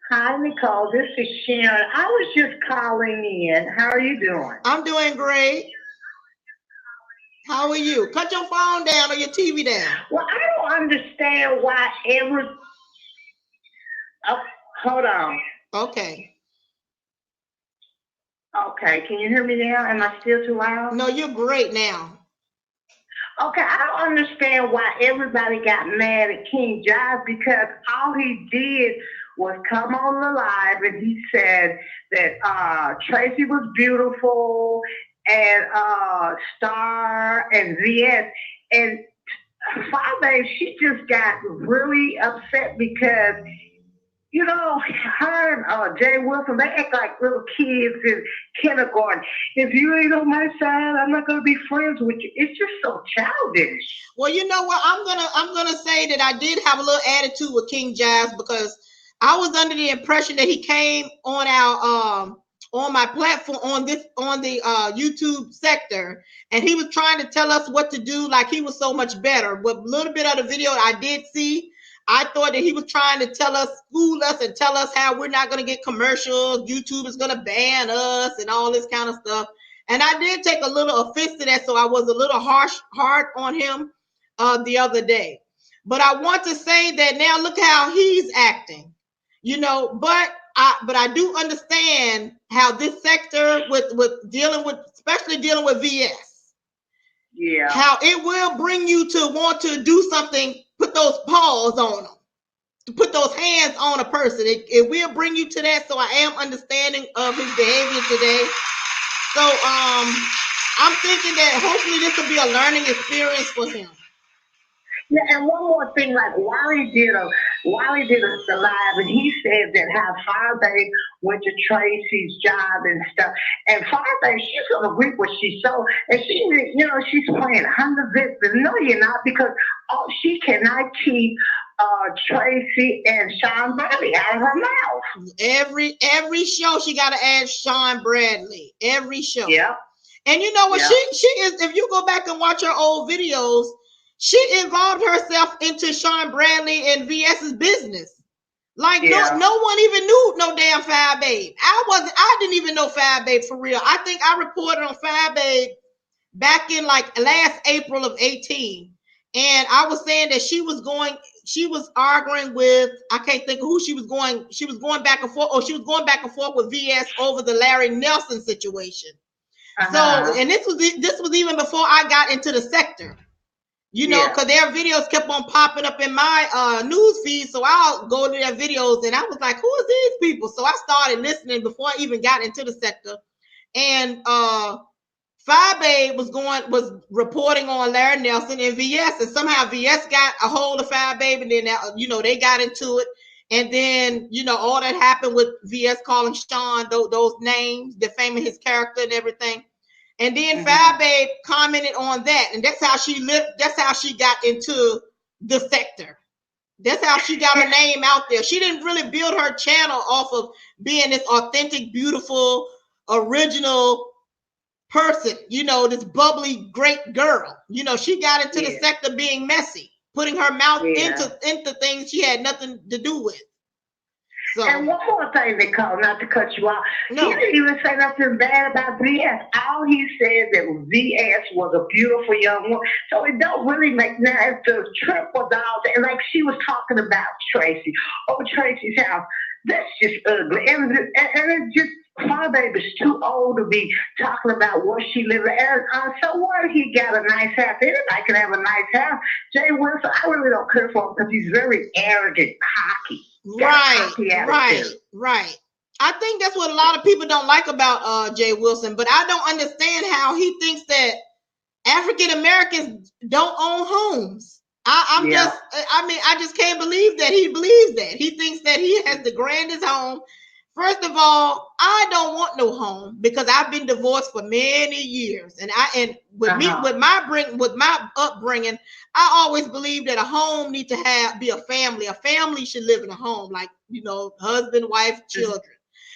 Hi, Nicole. This is Sharon. I was just calling in. How are you doing? I'm doing great. How are you? Cut your phone down or your TV down. Well, I don't understand why Oh, hold on. Okay. Okay, can you hear me now? Am I still too loud? No, you're great now. Okay, I don't understand why everybody got mad at King Jives because all he did was come on the live and he said that Tracy was beautiful and Star and ZS and FYEBABE, she just got really upset because her and Jay Wilson, they act like little kids in kindergarten. If you ain't on my side, I'm not gonna be friends with you. It's just so childish. Well, you know what? I'm gonna say that I did have a little attitude with King Jives because I was under the impression that he came on our on my platform on the YouTube sector, and he was trying to tell us what to do, like he was so much better. But a little bit of the video I did see, I thought that he was trying to school us and tell us how we're not going to get commercials. YouTube is going to ban us and all this kind of stuff. And I did take a little offense to that. So I was a little hard on him the other day. But I want to say that now look how he's acting, but I do understand how this sector especially dealing with VS. Yeah. How it will bring you to want to do something put those paws on them, to put those hands on a person. It will bring you to that. So I am understanding of his behavior today. So I'm thinking that hopefully this will be a learning experience for him. Yeah, and one more thing, like Wally did a live, and he said that how FYEBABE went to Tracy's job and stuff. And FYEBABE, she's gonna reap what she sowed, and she's playing under victim. No, you're not, because she cannot keep Tracy and Sean Bradley out of her mouth. Every show she got to add Sean Bradley. Every show. Yeah. And you know what? Yeah. She is. If you go back and watch her old videos, she involved herself into Sean Bradley and VS's business. Like no one even knew no damn FYEBABE. I didn't even know FYEBABE for real. I think I reported on FYEBABE back in like last April of 18. And I was saying that she was arguing with, I can't think of who she was going back and forth. Oh, she was going back and forth with VS over the Larry Nelson situation. So, and this was even before I got into the sector. You know, because their videos kept on popping up in my news feed. So I'll go to their videos and I was like, who are these people? So I started listening before I even got into the sector. And FYEBABE was reporting on Larry Nelson and VS. And somehow VS got a hold of FYEBABE, and then, they got into it. And then, all that happened with VS calling Sean those names, defaming his character and everything. And then FYEBABE commented on that, and that's how she lived. That's how she got into the sector. That's how she got her name out there. She didn't really build her channel off of being this authentic, beautiful, original person. This bubbly, great girl. She got into the sector being messy, putting her mouth into things she had nothing to do with. So, and one more thing, Nicole, not to cut you off. No. He didn't even say nothing bad about VS. All he said that VS was a beautiful young woman. So it don't really make, now if the trip was out there, like she was talking about Tracy. Oh, Tracy's house. That's just ugly. And it just, FYEBABE is too old to be talking about where she lives. And so what? He got a nice house. Anybody can have a nice house. Jay Wilson, I really don't care for him because he's very arrogant, cocky. Right. I think that's what a lot of people don't like about Jay Wilson, but I don't understand how he thinks that African Americans don't own homes. I just can't believe that he believes that. He thinks that he has the grandest home. First of all, I don't want no home because I've been divorced for many years, and with my upbringing, I always believed that a home need to be a family. A family should live in a home, like husband, wife, children.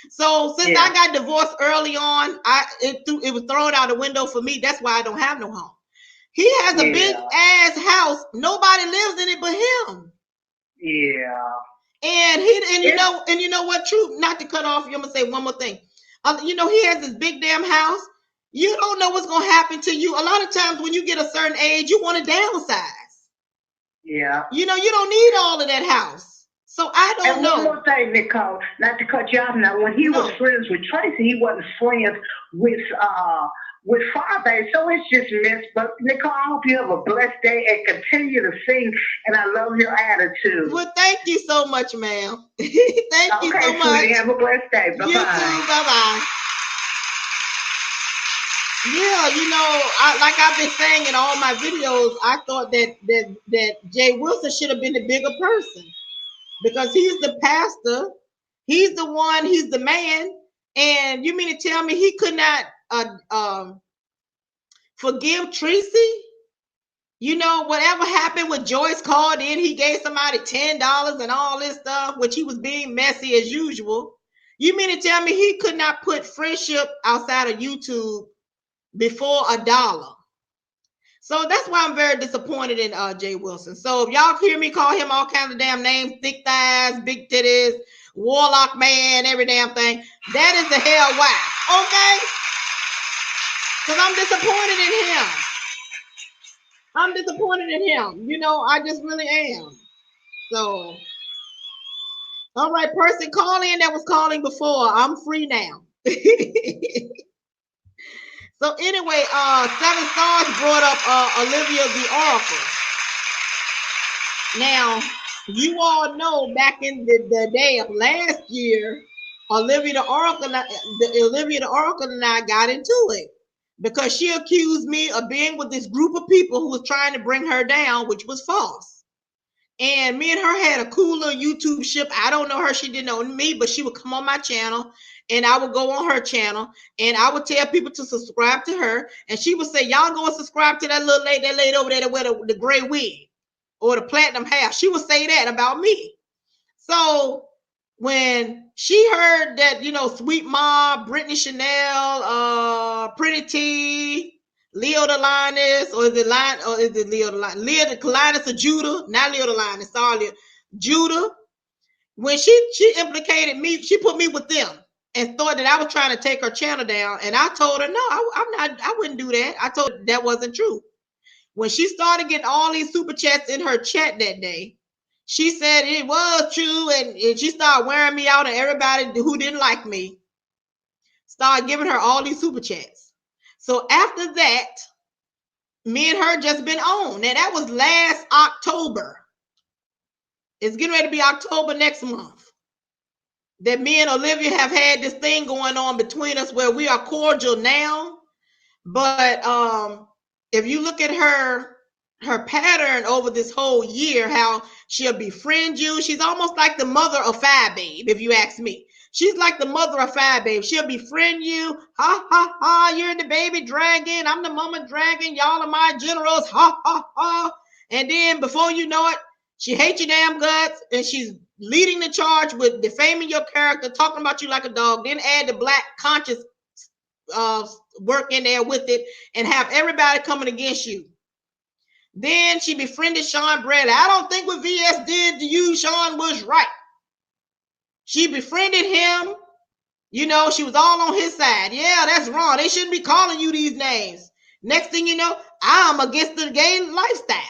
So since I got divorced early on, it was thrown out the window for me. That's why I don't have no home. He has a big ass house. Nobody lives in it but him. Yeah. And you know what? True, not to cut off. I'm gonna say one more thing. He has this big damn house. You don't know what's gonna happen to you. A lot of times when you get a certain age, you want to downsize. Yeah. You don't need all of that house. So I don't know. And one more thing, Nicole, not to cut you off now. When he was friends with Tracy, he wasn't friends with FYEBABE, so it's just missed. But Nicole, I hope you have a blessed day and continue to sing. And I love your attitude. Well, thank you so much, ma'am. Thank you so much. Okay, have a blessed day. Bye-bye. You too. Bye-bye. Yeah, like I've been saying in all my videos, I thought that Jay Wilson should have been the bigger person because he's the pastor. He's the one. He's the man. And you mean to tell me he could not forgive Tracy? Whatever happened with Joyce called in, he gave somebody $10 and all this stuff, which he was being messy as usual. You mean to tell me he could not put friendship outside of YouTube before $1? So that's why I'm very disappointed in Jay Wilson. So if y'all hear me call him all kinds of damn names, thick thighs, big titties, warlock man, every damn thing, that is the hell why. Okay? Because I'm disappointed in him. I just really am. So, all right, person, call in that was calling before. I'm free now. So anyway, 7 Stars brought up Olivia the Oracle. Now, you all know back in the day of last year, Olivia the Oracle, Olivia the Oracle and I got into it because she accused me of being with this group of people who was trying to bring her down, which was false. And me and her had a cool little YouTube ship. I don't know her, she didn't know me, but she would come on my channel and I would go on her channel and I would tell people to subscribe to her. And she would say, y'all go and subscribe to that little lady, that lady over there that wear the gray wig or the platinum hair. She would say that about me. So when she heard that, you know, Sweet Ma, Brittany Chanel, Pretty T, Leo the Lioness, or is it Lion, or is it Leo the Lion? Leo the Lioness of Judah, not Leo the Lioness, sorry, Judah. When she implicated me, she put me with them and thought that I was trying to take her channel down. And I told her, no, I'm not, I wouldn't do that. I told her that wasn't true. When she started getting all these super chats in her chat that day, she said it was true, and she started wearing me out, and everybody who didn't like me started giving her all these super chats. So after that, me and her just been on. Now that was last October. It's getting ready to be October next month. That me and Olivia have had this thing going on between us where we are cordial now. But if you look at her pattern over this whole year, how she'll befriend you. She's almost like the mother of FYEBABE, if you ask me. She's like the mother of FYEBABE. She'll befriend you. Ha, ha, ha. You're the baby dragon. I'm the mama dragon. Y'all are my generals. Ha, ha, ha. And then before you know it, she hates your damn guts, and she's leading the charge with defaming your character, talking about you like a dog, then add the black conscious work in there with it, and have everybody coming against you. Then she befriended Sean Bradley. I don't think what VS did to you, Sean, was right. She befriended him. You know, she was all on his side. Yeah, that's wrong. They shouldn't be calling you these names. Next thing you know, I'm against the gay lifestyle.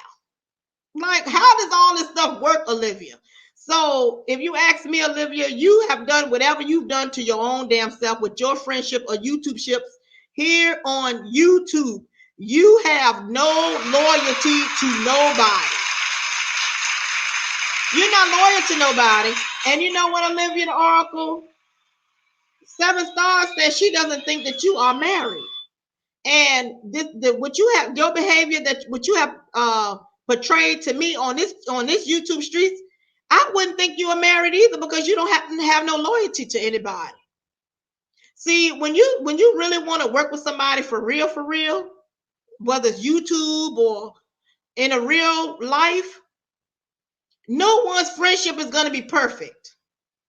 Like, how does all this stuff work, Olivia? So if you ask me, Olivia, you have done whatever you've done to your own damn self with your friendship or YouTube ships here on YouTube. You have no loyalty to nobody. You're not loyal to nobody. And you know what, Olivia the Oracle? 7 Stars says she doesn't think that you are married. And what you have, your behavior, that what you have portrayed to me on this YouTube streets, I wouldn't think you are married either, because you don't have no loyalty to anybody. See, when you really want to work with somebody for real, whether it's YouTube or in a real life, no one's friendship is going to be perfect.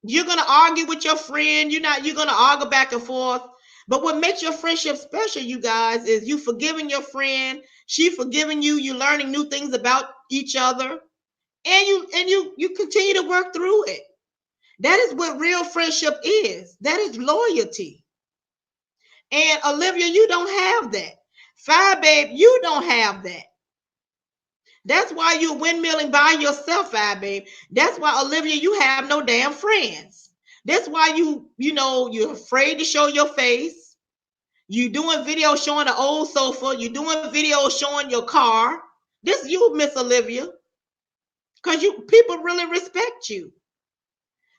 You're going to argue with your friend. You're going to argue back and forth. But what makes your friendship special, you guys, is you forgiving your friend, she forgiving you, you learning new things about each other, and you continue to work through it. That is what real friendship is. That is loyalty. And Olivia, you don't have that. FYEBABE, you don't have that. That's why you're windmilling by yourself, FYEBABE. That's why, Olivia, you have no damn friends. That's why you're afraid to show your face. You doing videos showing the old sofa. You doing videos showing your car. This you, Miss Olivia, because people really respect you.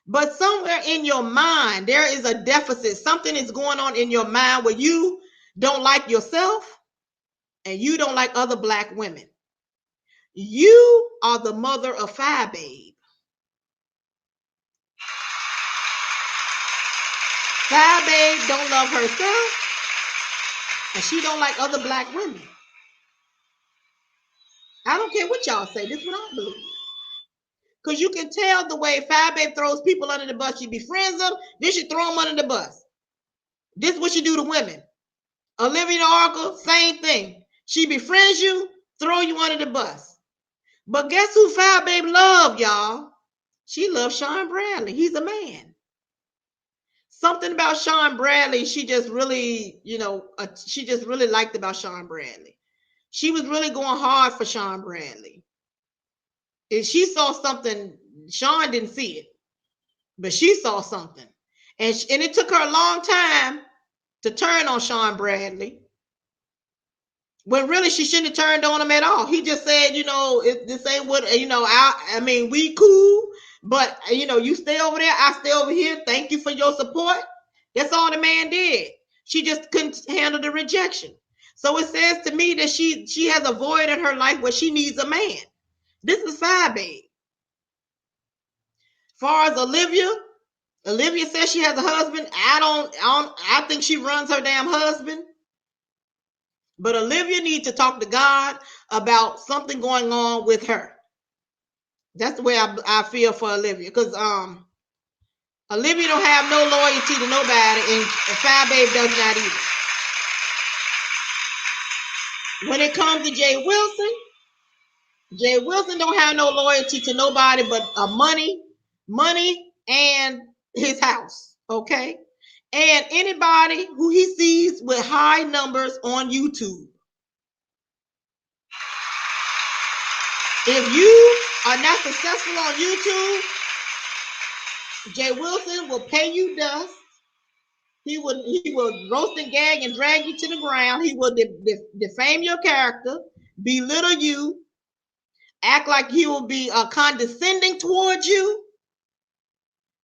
But somewhere in your mind, there is a deficit. Something is going on in your mind where you don't like yourself and you don't like other Black women. You are the mother of FYEBABE. FYEBABE don't love herself, and she don't like other Black women. I don't care what y'all say. This is what I believe. Because you can tell the way FYEBABE throws people under the bus. She befriends them, then she throw them under the bus. This is what she do to women. Olivia the Oracle, same thing. She befriends you, throw you under the bus. But guess who FYEBABE love, y'all? She loves Sean Bradley. He's a man. Something about Sean Bradley, she just really liked about Sean Bradley. She was really going hard for Sean Bradley. And she saw something, Sean didn't see it, but she saw something. And it took her a long time to turn on Sean Bradley. When really she shouldn't have turned on him at all. He just said, you know, this ain't what, you know, I mean, we cool, but, you know, you stay over there, I stay over here. Thank you for your support. That's all the man did. She just couldn't handle the rejection. So it says to me that she has a void in her life where she needs a man. This is FYEBABE. Far as Olivia says she has a husband. I think she runs her damn husband. But Olivia needs to talk to God about something going on with her. That's the way I feel for Olivia, because Olivia don't have no loyalty to nobody, and FYEBABE does not either. When it comes to Jay Wilson don't have no loyalty to nobody but money, and his house. Okay, and anybody who he sees with high numbers on YouTube. If you are not successful on YouTube, Jay Wilson will pay you dust. He will roast and gag and drag you to the ground. He will defame your character, belittle you, act like he will be condescending towards you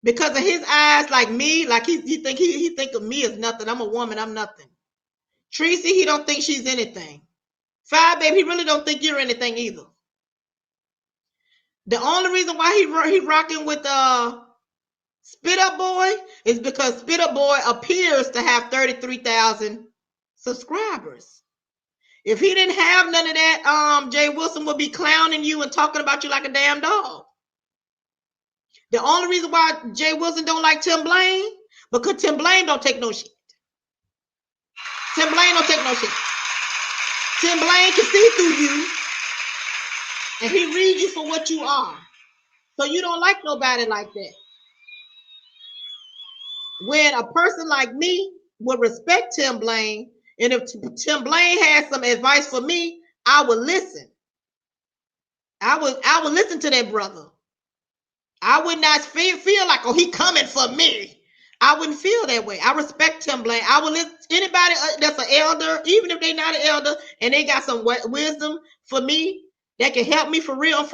because of his eyes, like me. Like he think of me as nothing. I'm a woman. I'm nothing. Tracy, he don't think she's anything. FYEBABE, he really don't think you're anything either. The only reason why he rocking with Spit Up Boy is because Spit Up Boy appears to have 33,000 subscribers. If he didn't have none of that, Jay Wilson would be clowning you and talking about you like a damn dog. The only reason why Jay Wilson don't like Tim Blaine, because Tim Blaine don't take no shit. Tim Blaine don't take no shit. Tim Blaine can see through you, and he reads you for what you are. So you don't like nobody like that. When a person like me would respect Tim Blaine, and if Tim Blaine has some advice for me, I would listen. I would listen to that brother. I would not feel like, oh, he coming for me. I wouldn't feel that way. I respect Tim Blaine. I would listen to anybody that's an elder, even if they're not an elder, and they got some wisdom for me that can help me for real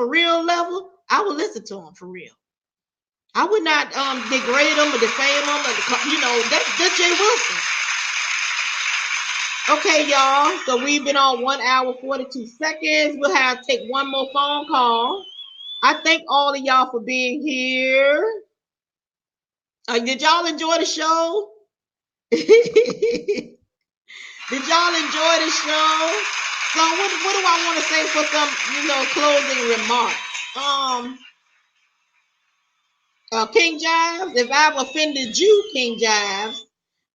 level. I would listen to them for real. I would not degrade them or defame them, or, you know, that's Jay Wilson. Okay, y'all. So we've been on 1 hour 42 seconds. We'll take one more phone call. I thank all of y'all for being here. Did y'all enjoy the show? Did y'all enjoy the show? So what do I want to say for some, you know, closing remarks? King Jives, if I've offended you, King Jives,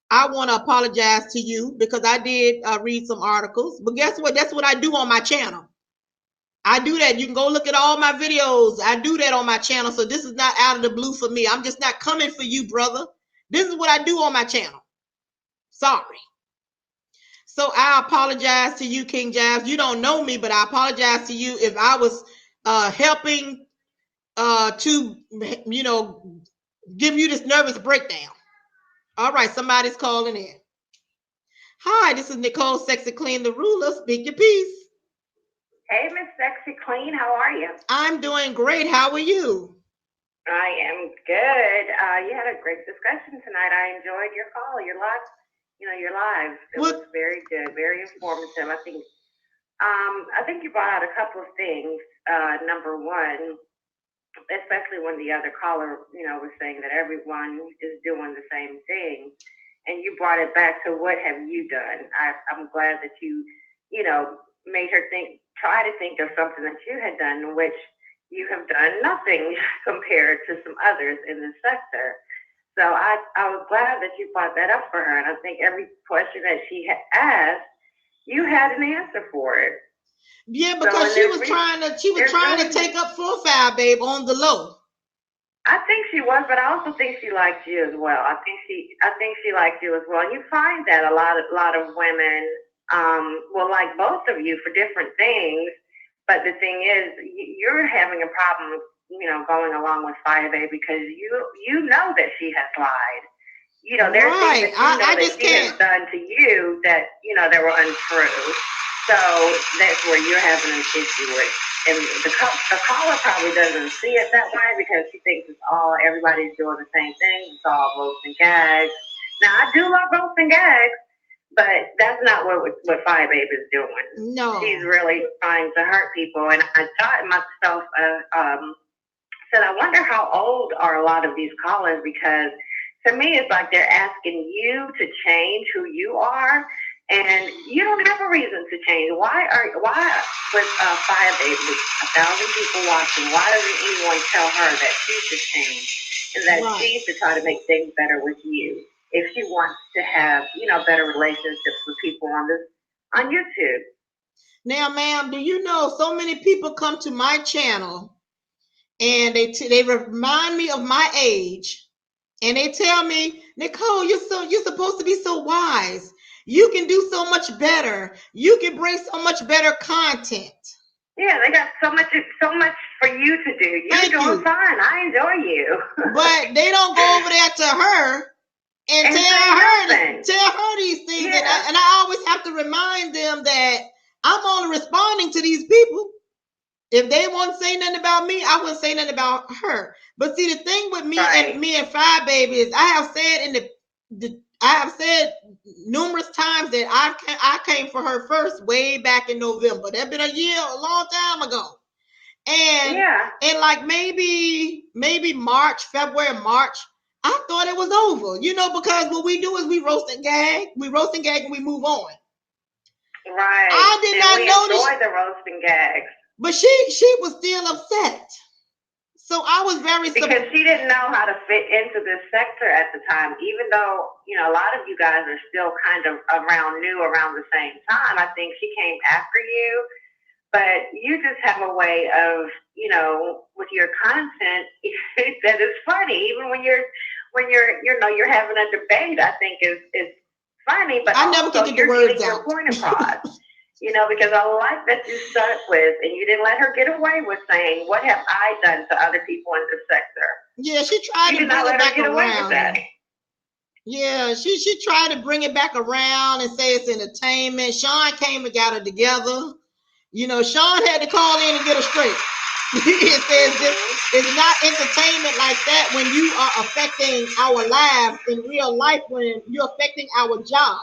I want to apologize to you because I did read some articles. But guess what? That's what I do on my channel. I do that. You can go look at all my videos. I do that on my channel. So this is not out of the blue for me. I'm just not coming for you, brother. This is what I do on my channel. Sorry. So I apologize to you, King Jives. You don't know me, but I apologize to you if I was helping to, you know, give you this nervous breakdown. All right, somebody's calling in. Hi, this is Nicole, Sexy Clean, the ruler. Speak your piece. Hey, Miss Sexy Clean, how are you? I'm doing great. How are you? I am good. You had a great discussion tonight. I enjoyed your call, your live. It was very good, very informative. I think you brought out a couple of things. Number one, especially when the other caller, was saying that everyone is doing the same thing, and you brought it back to what have you done? I'm glad that you, made her try to think of something that you had done, in which you have done nothing compared to some others in this sector. So I was glad that you brought that up for her, and I think every question that she had asked, you had an answer for it. Yeah, because she was trying to take up for FYEBABE on the low. I think she was, but I also think she liked you as well. I think she liked you as well. And you find that a lot of women will like both of you for different things. But the thing is, you're having a problem, going along with FYEBABE because you know that she has lied. There are things that that she has done to you that, that were untrue. So that's where you're having an issue with. And the caller probably doesn't see it that way because she thinks it's all, everybody's doing the same thing. It's all roast and gags. Now, I do love roast and gags, but that's not what FYEBABE is doing. No. She's really trying to hurt people. And I thought myself, said, I wonder how old are a lot of these callers, because to me, it's like they're asking you to change who you are, and you don't have a reason to change. Why with FYEBABE with 1,000 people watching, why doesn't anyone tell her that she should change and that she should try to make things better with you if she wants to have, you know, better relationships with people on YouTube? Now, ma'am, do you know so many people come to my channel and they remind me of my age, and they tell me, Nicole, you're supposed to be so wise. You can do so much better. You can bring so much better content. Yeah, they got so much for you to do. You're doing fine. I enjoy you. But they don't go over there to her and tell her these things. Yeah. And I always have to remind them that I'm only responding to these people. If they won't say nothing about me, I wouldn't say nothing about her. But see, the thing with me and FYEBABE is, I have said numerous times that I came for her first way back in November. That's been a long time ago. And like maybe February, March, I thought it was over, you know, because what we do is we roast and gag and we move on. Right. I did not notice. Enjoy the roast and gags. But she was still upset. So I was very because she didn't know how to fit into this sector at the time, even though, you know, a lot of you guys are still kind of around the same time. I think she came after you, but you just have a way of, you know, with your content that is funny. Even when you're having a debate, I think is funny, but I never could get the words out. Your point across. You know, because I like that you stuck with, and you didn't let her get away with saying, "What have I done to other people in this sector?" Yeah, she tried to bring it back around. Yeah, she tried to bring it back around and say it's entertainment. Sean came and got her together. You know, Sean had to call in and get her straight. It says it's not entertainment like that when you are affecting our lives in real life, when you're affecting our job.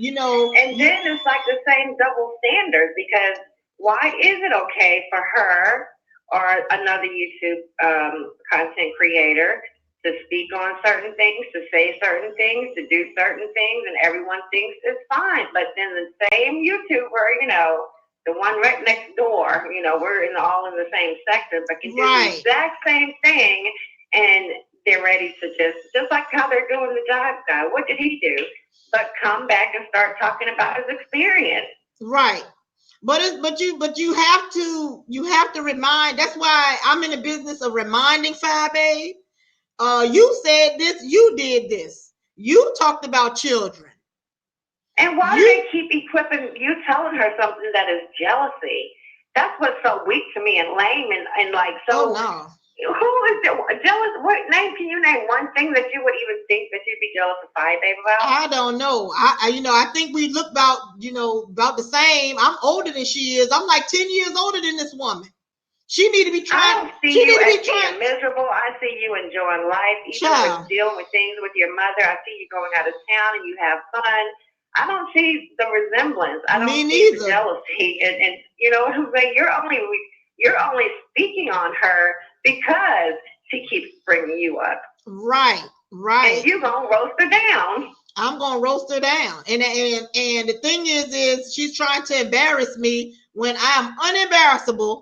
You know, and then it's like the same double standard, because why is it okay for her or another YouTube content creator to speak on certain things, to say certain things, to do certain things, and everyone thinks it's fine, but then the same YouTuber, you know, the one right next door, you know, we're all in the same sector, but can do the exact same thing, and they're ready to just like how they're doing the JIVES guy. What did he do? But come back and start talking about his experience. Right. But you have to remind. That's why I'm in the business of reminding FYEBABE. You said this, you did this. You talked about children. And why do they keep equipping you, telling her something that is jealousy? That's what's so weak to me and lame and like so. Oh, no. Who is jealous? What name can you name? One thing that you would even think that you'd be jealous of FYEBABE about? I don't know. I think we look about the same. I'm older than she is. I'm like 10 years older than this woman. She need to be trying. I don't see you as being miserable. I see you enjoying life, even with dealing with things with your mother. I see you going out of town and you have fun. I don't see the resemblance. I don't see the jealousy. And you know what I'm saying? You're only speaking on her because she keeps bringing you up. Right. And you're going to roast her down. I'm going to roast her down. And the thing is she's trying to embarrass me when I'm unembarrassable,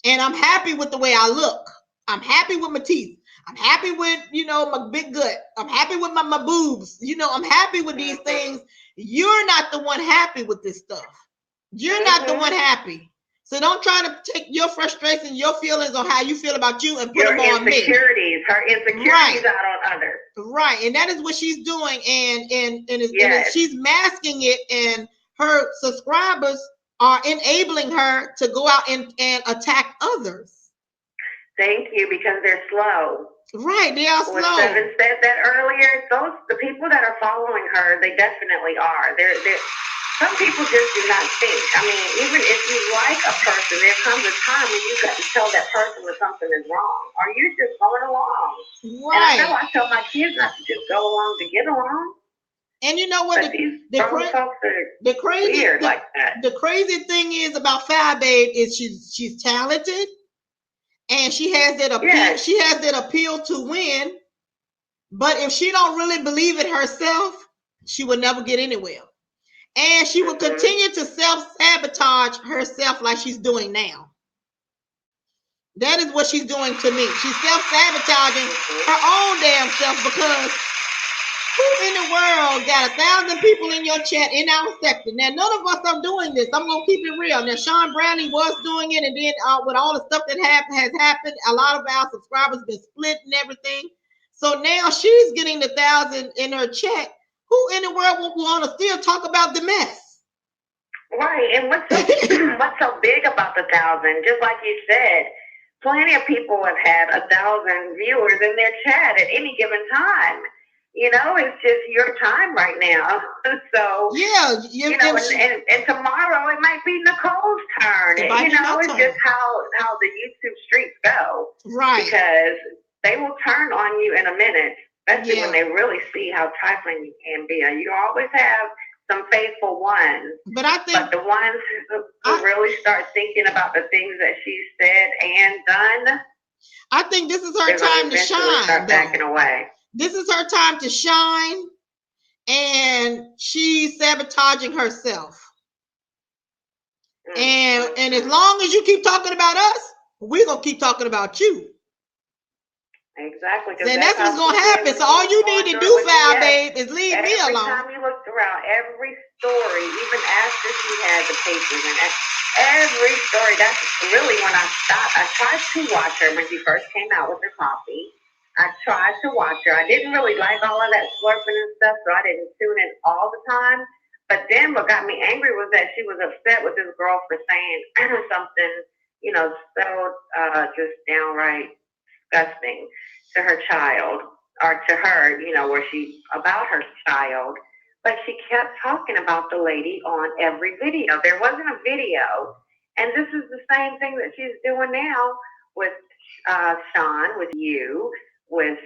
and I'm happy with the way I look. I'm happy with my teeth. I'm happy with, my big gut. I'm happy with my boobs. I'm happy with these things. You're not the one happy with this stuff. You're not the one happy. So don't try to take your frustration, your feelings on how you feel about you and put them on me. Her insecurities out on others. Right. And that is what she's doing. And she's masking it, and her subscribers are enabling her to go out and attack others. Thank you, because they're slow. Right, they are slow. When Seven said that earlier, the people that are following her, they definitely are. some people just do not think. I mean, even if you like a person, there comes a time when you got to tell that person that something is wrong, or you're just going along. Right. And I know I tell my kids not to just go along to get along. And you know what? The crazy weird like that. The crazy thing is about FYEBABE is she's talented, and she has that appeal. Yes. She has that appeal to win. But if she don't really believe it herself, she will never get anywhere. And she will continue to self-sabotage herself like she's doing now. That is what she's doing to me. She's self-sabotaging her own damn self, because who in the world got 1,000 people in your chat in our sector? Now, none of us are doing this. I'm going to keep it real. Now, Sean Bradley was doing it, and then with all the stuff that has happened, a lot of our subscribers been split and everything. So now she's getting the 1,000 in her chat. Who in the world will want to still talk about the mess? Right. And what's so big about the 1,000? Just like you said, plenty of people have had 1,000 viewers in their chat at any given time. You know, it's just your time right now. So yeah, you know, and tomorrow it might be Nicole's turn. You know, it's just how the YouTube streets go. Right. Because they will turn on you in a minute, especially when they really see how trifling you can be. And you always have some faithful ones. But I think the ones who really start thinking about the things that she said and done, I think this is her time to shine. Start backing away. This is her time to shine, and she's sabotaging herself. And as long as you keep talking about us, we're gonna keep talking about you. Exactly. And that's what's gonna happen. So all you need to do, FYEBABE, is leave me alone. Every time you looked around, every story, even after she had the papers, and every story, that's really when I stopped. I tried to watch her when she first came out with her coffee. I tried to watch her. I didn't really like all of that slurping and stuff, so I didn't tune in all the time. But then what got me angry was that she was upset with this girl for saying something, you know, so just downright disgusting to her child, or to her, you know, where she about her child. But she kept talking about the lady on every video. There wasn't a video. And this is the same thing that she's doing now with Sean, with you, with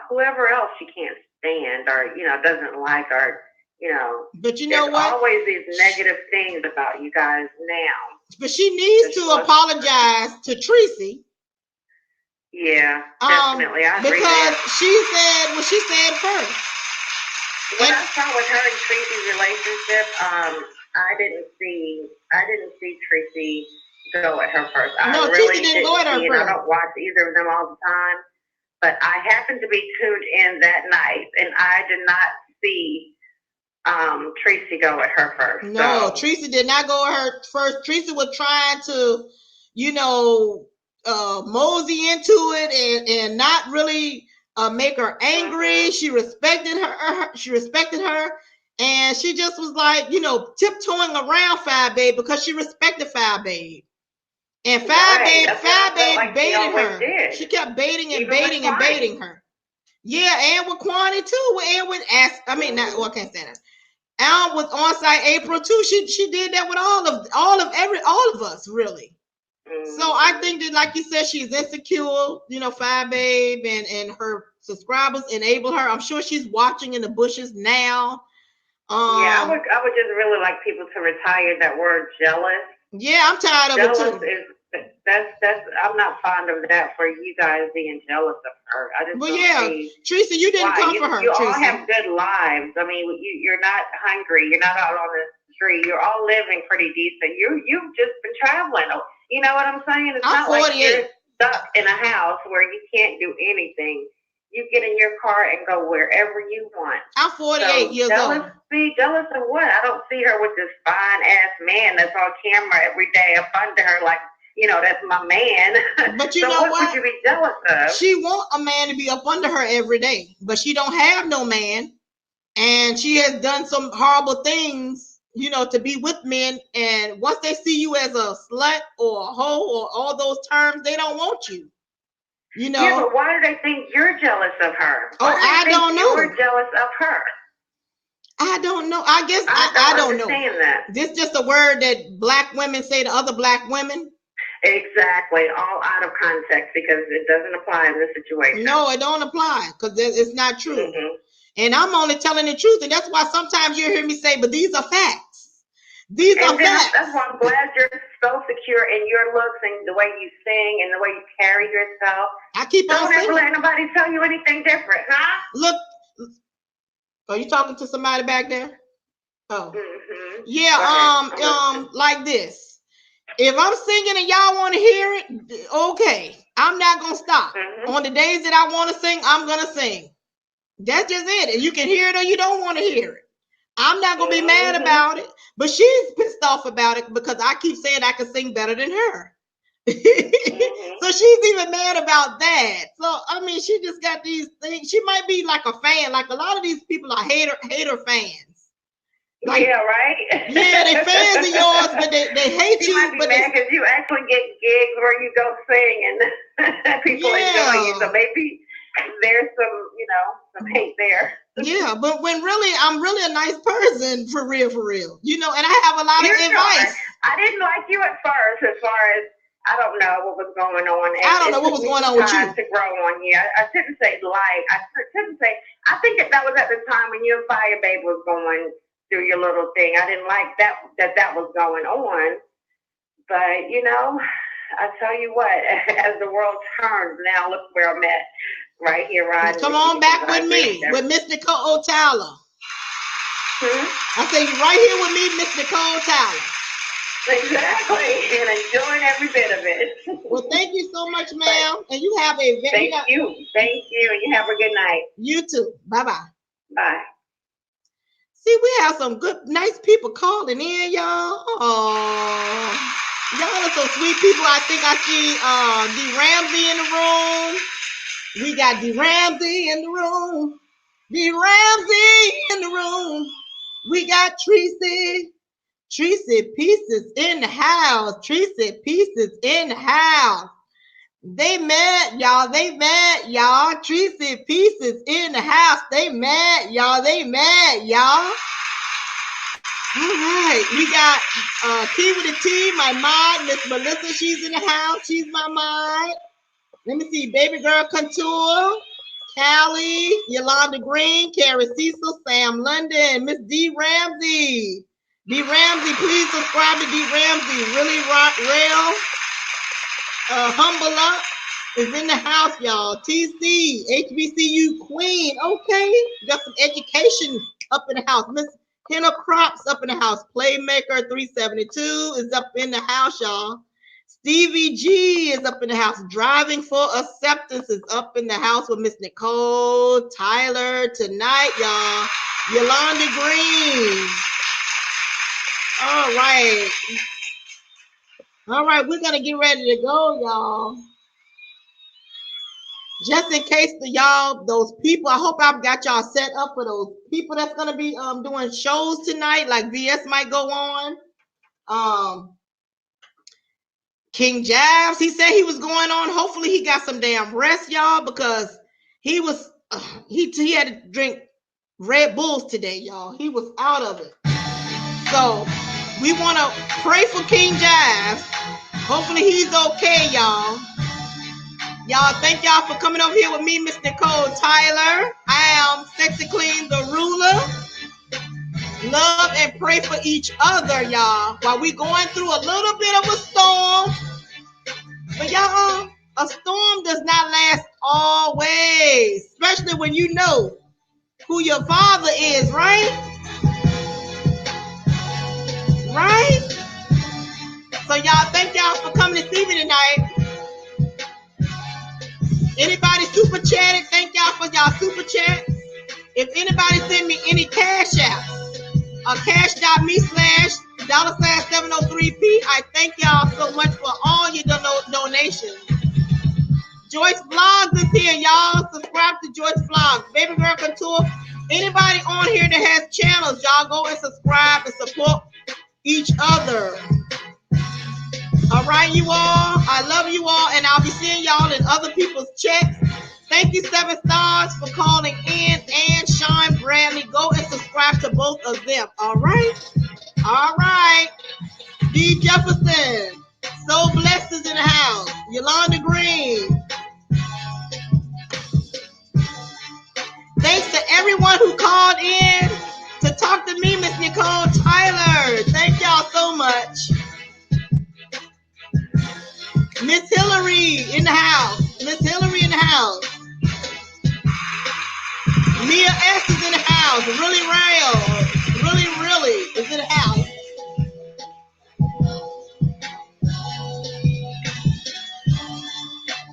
whoever else she can't stand, or, you know, doesn't like, or, you know. But you know what? Always these negative things about you guys now. But she needs to apologize to Tracy. Yeah, definitely. I agree. Because she said what she said first. What I saw with her and Tracy's relationship, I didn't see Tracy go at her first. No, Tracy didn't go at her first. I don't watch either of them all the time, but I happened to be tuned in that night, and I did not see Tracy go at her first. No, so. Tracy did not go at her first. Tracy was trying to, you know, mosey into it and not really make her angry. She respected her. And she just was like, you know, tiptoeing around FYEBABE because she respected FYEBABE. And FYEBABE baited her. She kept baiting and baiting her. Yeah, and with Kwani too. And with I can't say that. And with On-Site April too. She did that with all of us, really. So I think that, like you said, she's insecure, you know, FYEBABE, and her subscribers enable her. I'm sure she's watching in the bushes now. Yeah, I would just really like people to retire that word jealous. Yeah, I'm tired of it too. That's I'm not fond of that, for you guys being jealous of her. I just Tracy, you didn't come for her. You Tracy. all have good lives. I mean, you're not hungry. You're not out on the street. You're all living pretty decent. You've just been traveling. You know what I'm saying? It's not 48. Like you're stuck in a house where you can't do anything. You get in your car and go wherever you want. I'm 48 years old. Jealous of what? I don't see her with this fine ass man that's on camera every day up under her, like, you know, that's my man. But you know what? Would you be jealous of? She want a man to be up under her every day, but she don't have no man, and she has done some horrible things, you know, to be with men. And once they see you as a slut or a hoe or all those terms, they don't want you. You know. Yeah, but why do they think you're jealous of her? I don't know. You're jealous of her. I don't know. I guess I don't know. That. This just a word that black women say to other black women. Exactly, all out of context because it doesn't apply in this situation. No, it don't apply because it's not true. Mm-hmm. And I'm only telling the truth, and that's why sometimes you hear me say, "But these are facts. These are facts." That's why I'm glad you're so secure in your looks and the way you sing and the way you carry yourself. I keep on saying. Don't ever let nobody tell you anything different, huh? Look, are you talking to somebody back there? Oh, mm-hmm. Yeah. Like this. If I'm singing and y'all want to hear it, okay. I'm not gonna stop. Mm-hmm. On the days that I want to sing, I'm gonna sing. That's just it. And you can hear it or you don't want to hear it. I'm not gonna be mad about it. But she's pissed off about it because I keep saying I can sing better than her. Mm-hmm. So she's even mad about that. So I mean, she just got these things. She might be like a fan. Like a lot of these people are hater fans. Like, yeah, right. Yeah, they fans of yours, but they hate you. Might be mad because you actually get gigs where you go sing and people enjoy you. So maybe there's some hate there. Yeah, but when really I'm really a nice person for real, and I have a lot of advice. I didn't like you at first, as far as I don't know what was going on. I don't know what was going on with you. To grow on you. I shouldn't say like. I shouldn't say. I think that was at the time when you and FYEBABE was going through your little thing. I didn't like that was going on. But I tell you what, as the world turns now, look where I'm at. Right here, right. Come on back with me, with Miss Nicole Tyler. I say right here with me, Miss Nicole Tyler. Exactly, and enjoying every bit of it. Well, thank you so much, ma'am. And you have a thank you, and you have a good night. You too. Bye-bye. Bye. See, we have some good, nice people calling in, y'all. Oh, y'all are so sweet people. I think I see D. Ramsey in the room. We got D. Ramsey in the room. D. Ramsey in the room. We got Tracy. Tracy Pieces in the house. Tracy Pieces in the house. They mad, y'all. They mad, y'all. Tracy Pieces in the house. They mad, y'all. They mad, y'all. All right. We got T with a T, my mod, Miss Melissa. She's in the house. She's my mod. Let me see. Baby Girl Contour, Callie, Yolanda Green, Carrie Cecil, Sam London, Miss D. Ramsey. D. Ramsey, please subscribe to D. Ramsey. Really real. Humble Up is in the house, y'all. TC, HBCU Queen. Okay. Got some education up in the house. Miss Henna Crops up in the house. Playmaker 372 is up in the house, y'all. Stevie G is up in the house. Driving for Acceptance is up in the house with Miss Nicole Tyler tonight, y'all. Yolanda Green. All right. All right, we're going to get ready to go, y'all. Just in case those people, I hope I've got y'all set up for those people that's going to be doing shows tonight, like VS might go on. King Jives, he said he was going on. Hopefully he got some damn rest, y'all, because he had to drink Red Bulls today, y'all. He was out of it. So we want to pray for King Jives. Hopefully he's okay, y'all. Y'all, thank y'all for coming over here with me, Miss Nicole Tyler. I am Sexy Queen, the ruler. Love and pray for each other, y'all, while we going through a little bit of a storm. But y'all, a storm does not last always, especially when you know who your father is, right? Right? So y'all, thank y'all for coming to see me tonight. Anybody super chatted? Thank y'all for y'all super chat. If anybody send me any cash out, cash.me/$703P, I thank y'all so much for all your donations. Joyce Vlogs is here, y'all. Subscribe to Joyce Vlogs. Baby Girl Couture. Anybody on here that has channels, y'all go and subscribe and support each other. All right, you all. I love you all, and I'll be seeing y'all in other people's chats Thank you, 7 stars, for calling in, and Sean Bradley. Go and subscribe to both of them. All right? All right. D. Jefferson. So Blessed is in the house. Yolanda Green. Thanks to everyone who called in to talk to me, Miss Nicole Tyler. Thank y'all so much. Miss Hillary in the house. Miss Hillary in the house. Mia S is in the house. Really is in the house.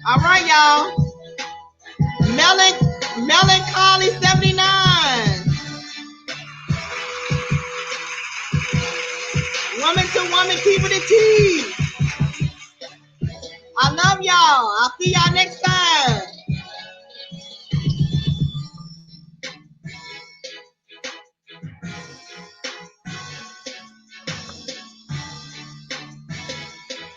All right, y'all. Melancholy 79. Woman to woman, keeping it tea. I love y'all. I'll see y'all next time.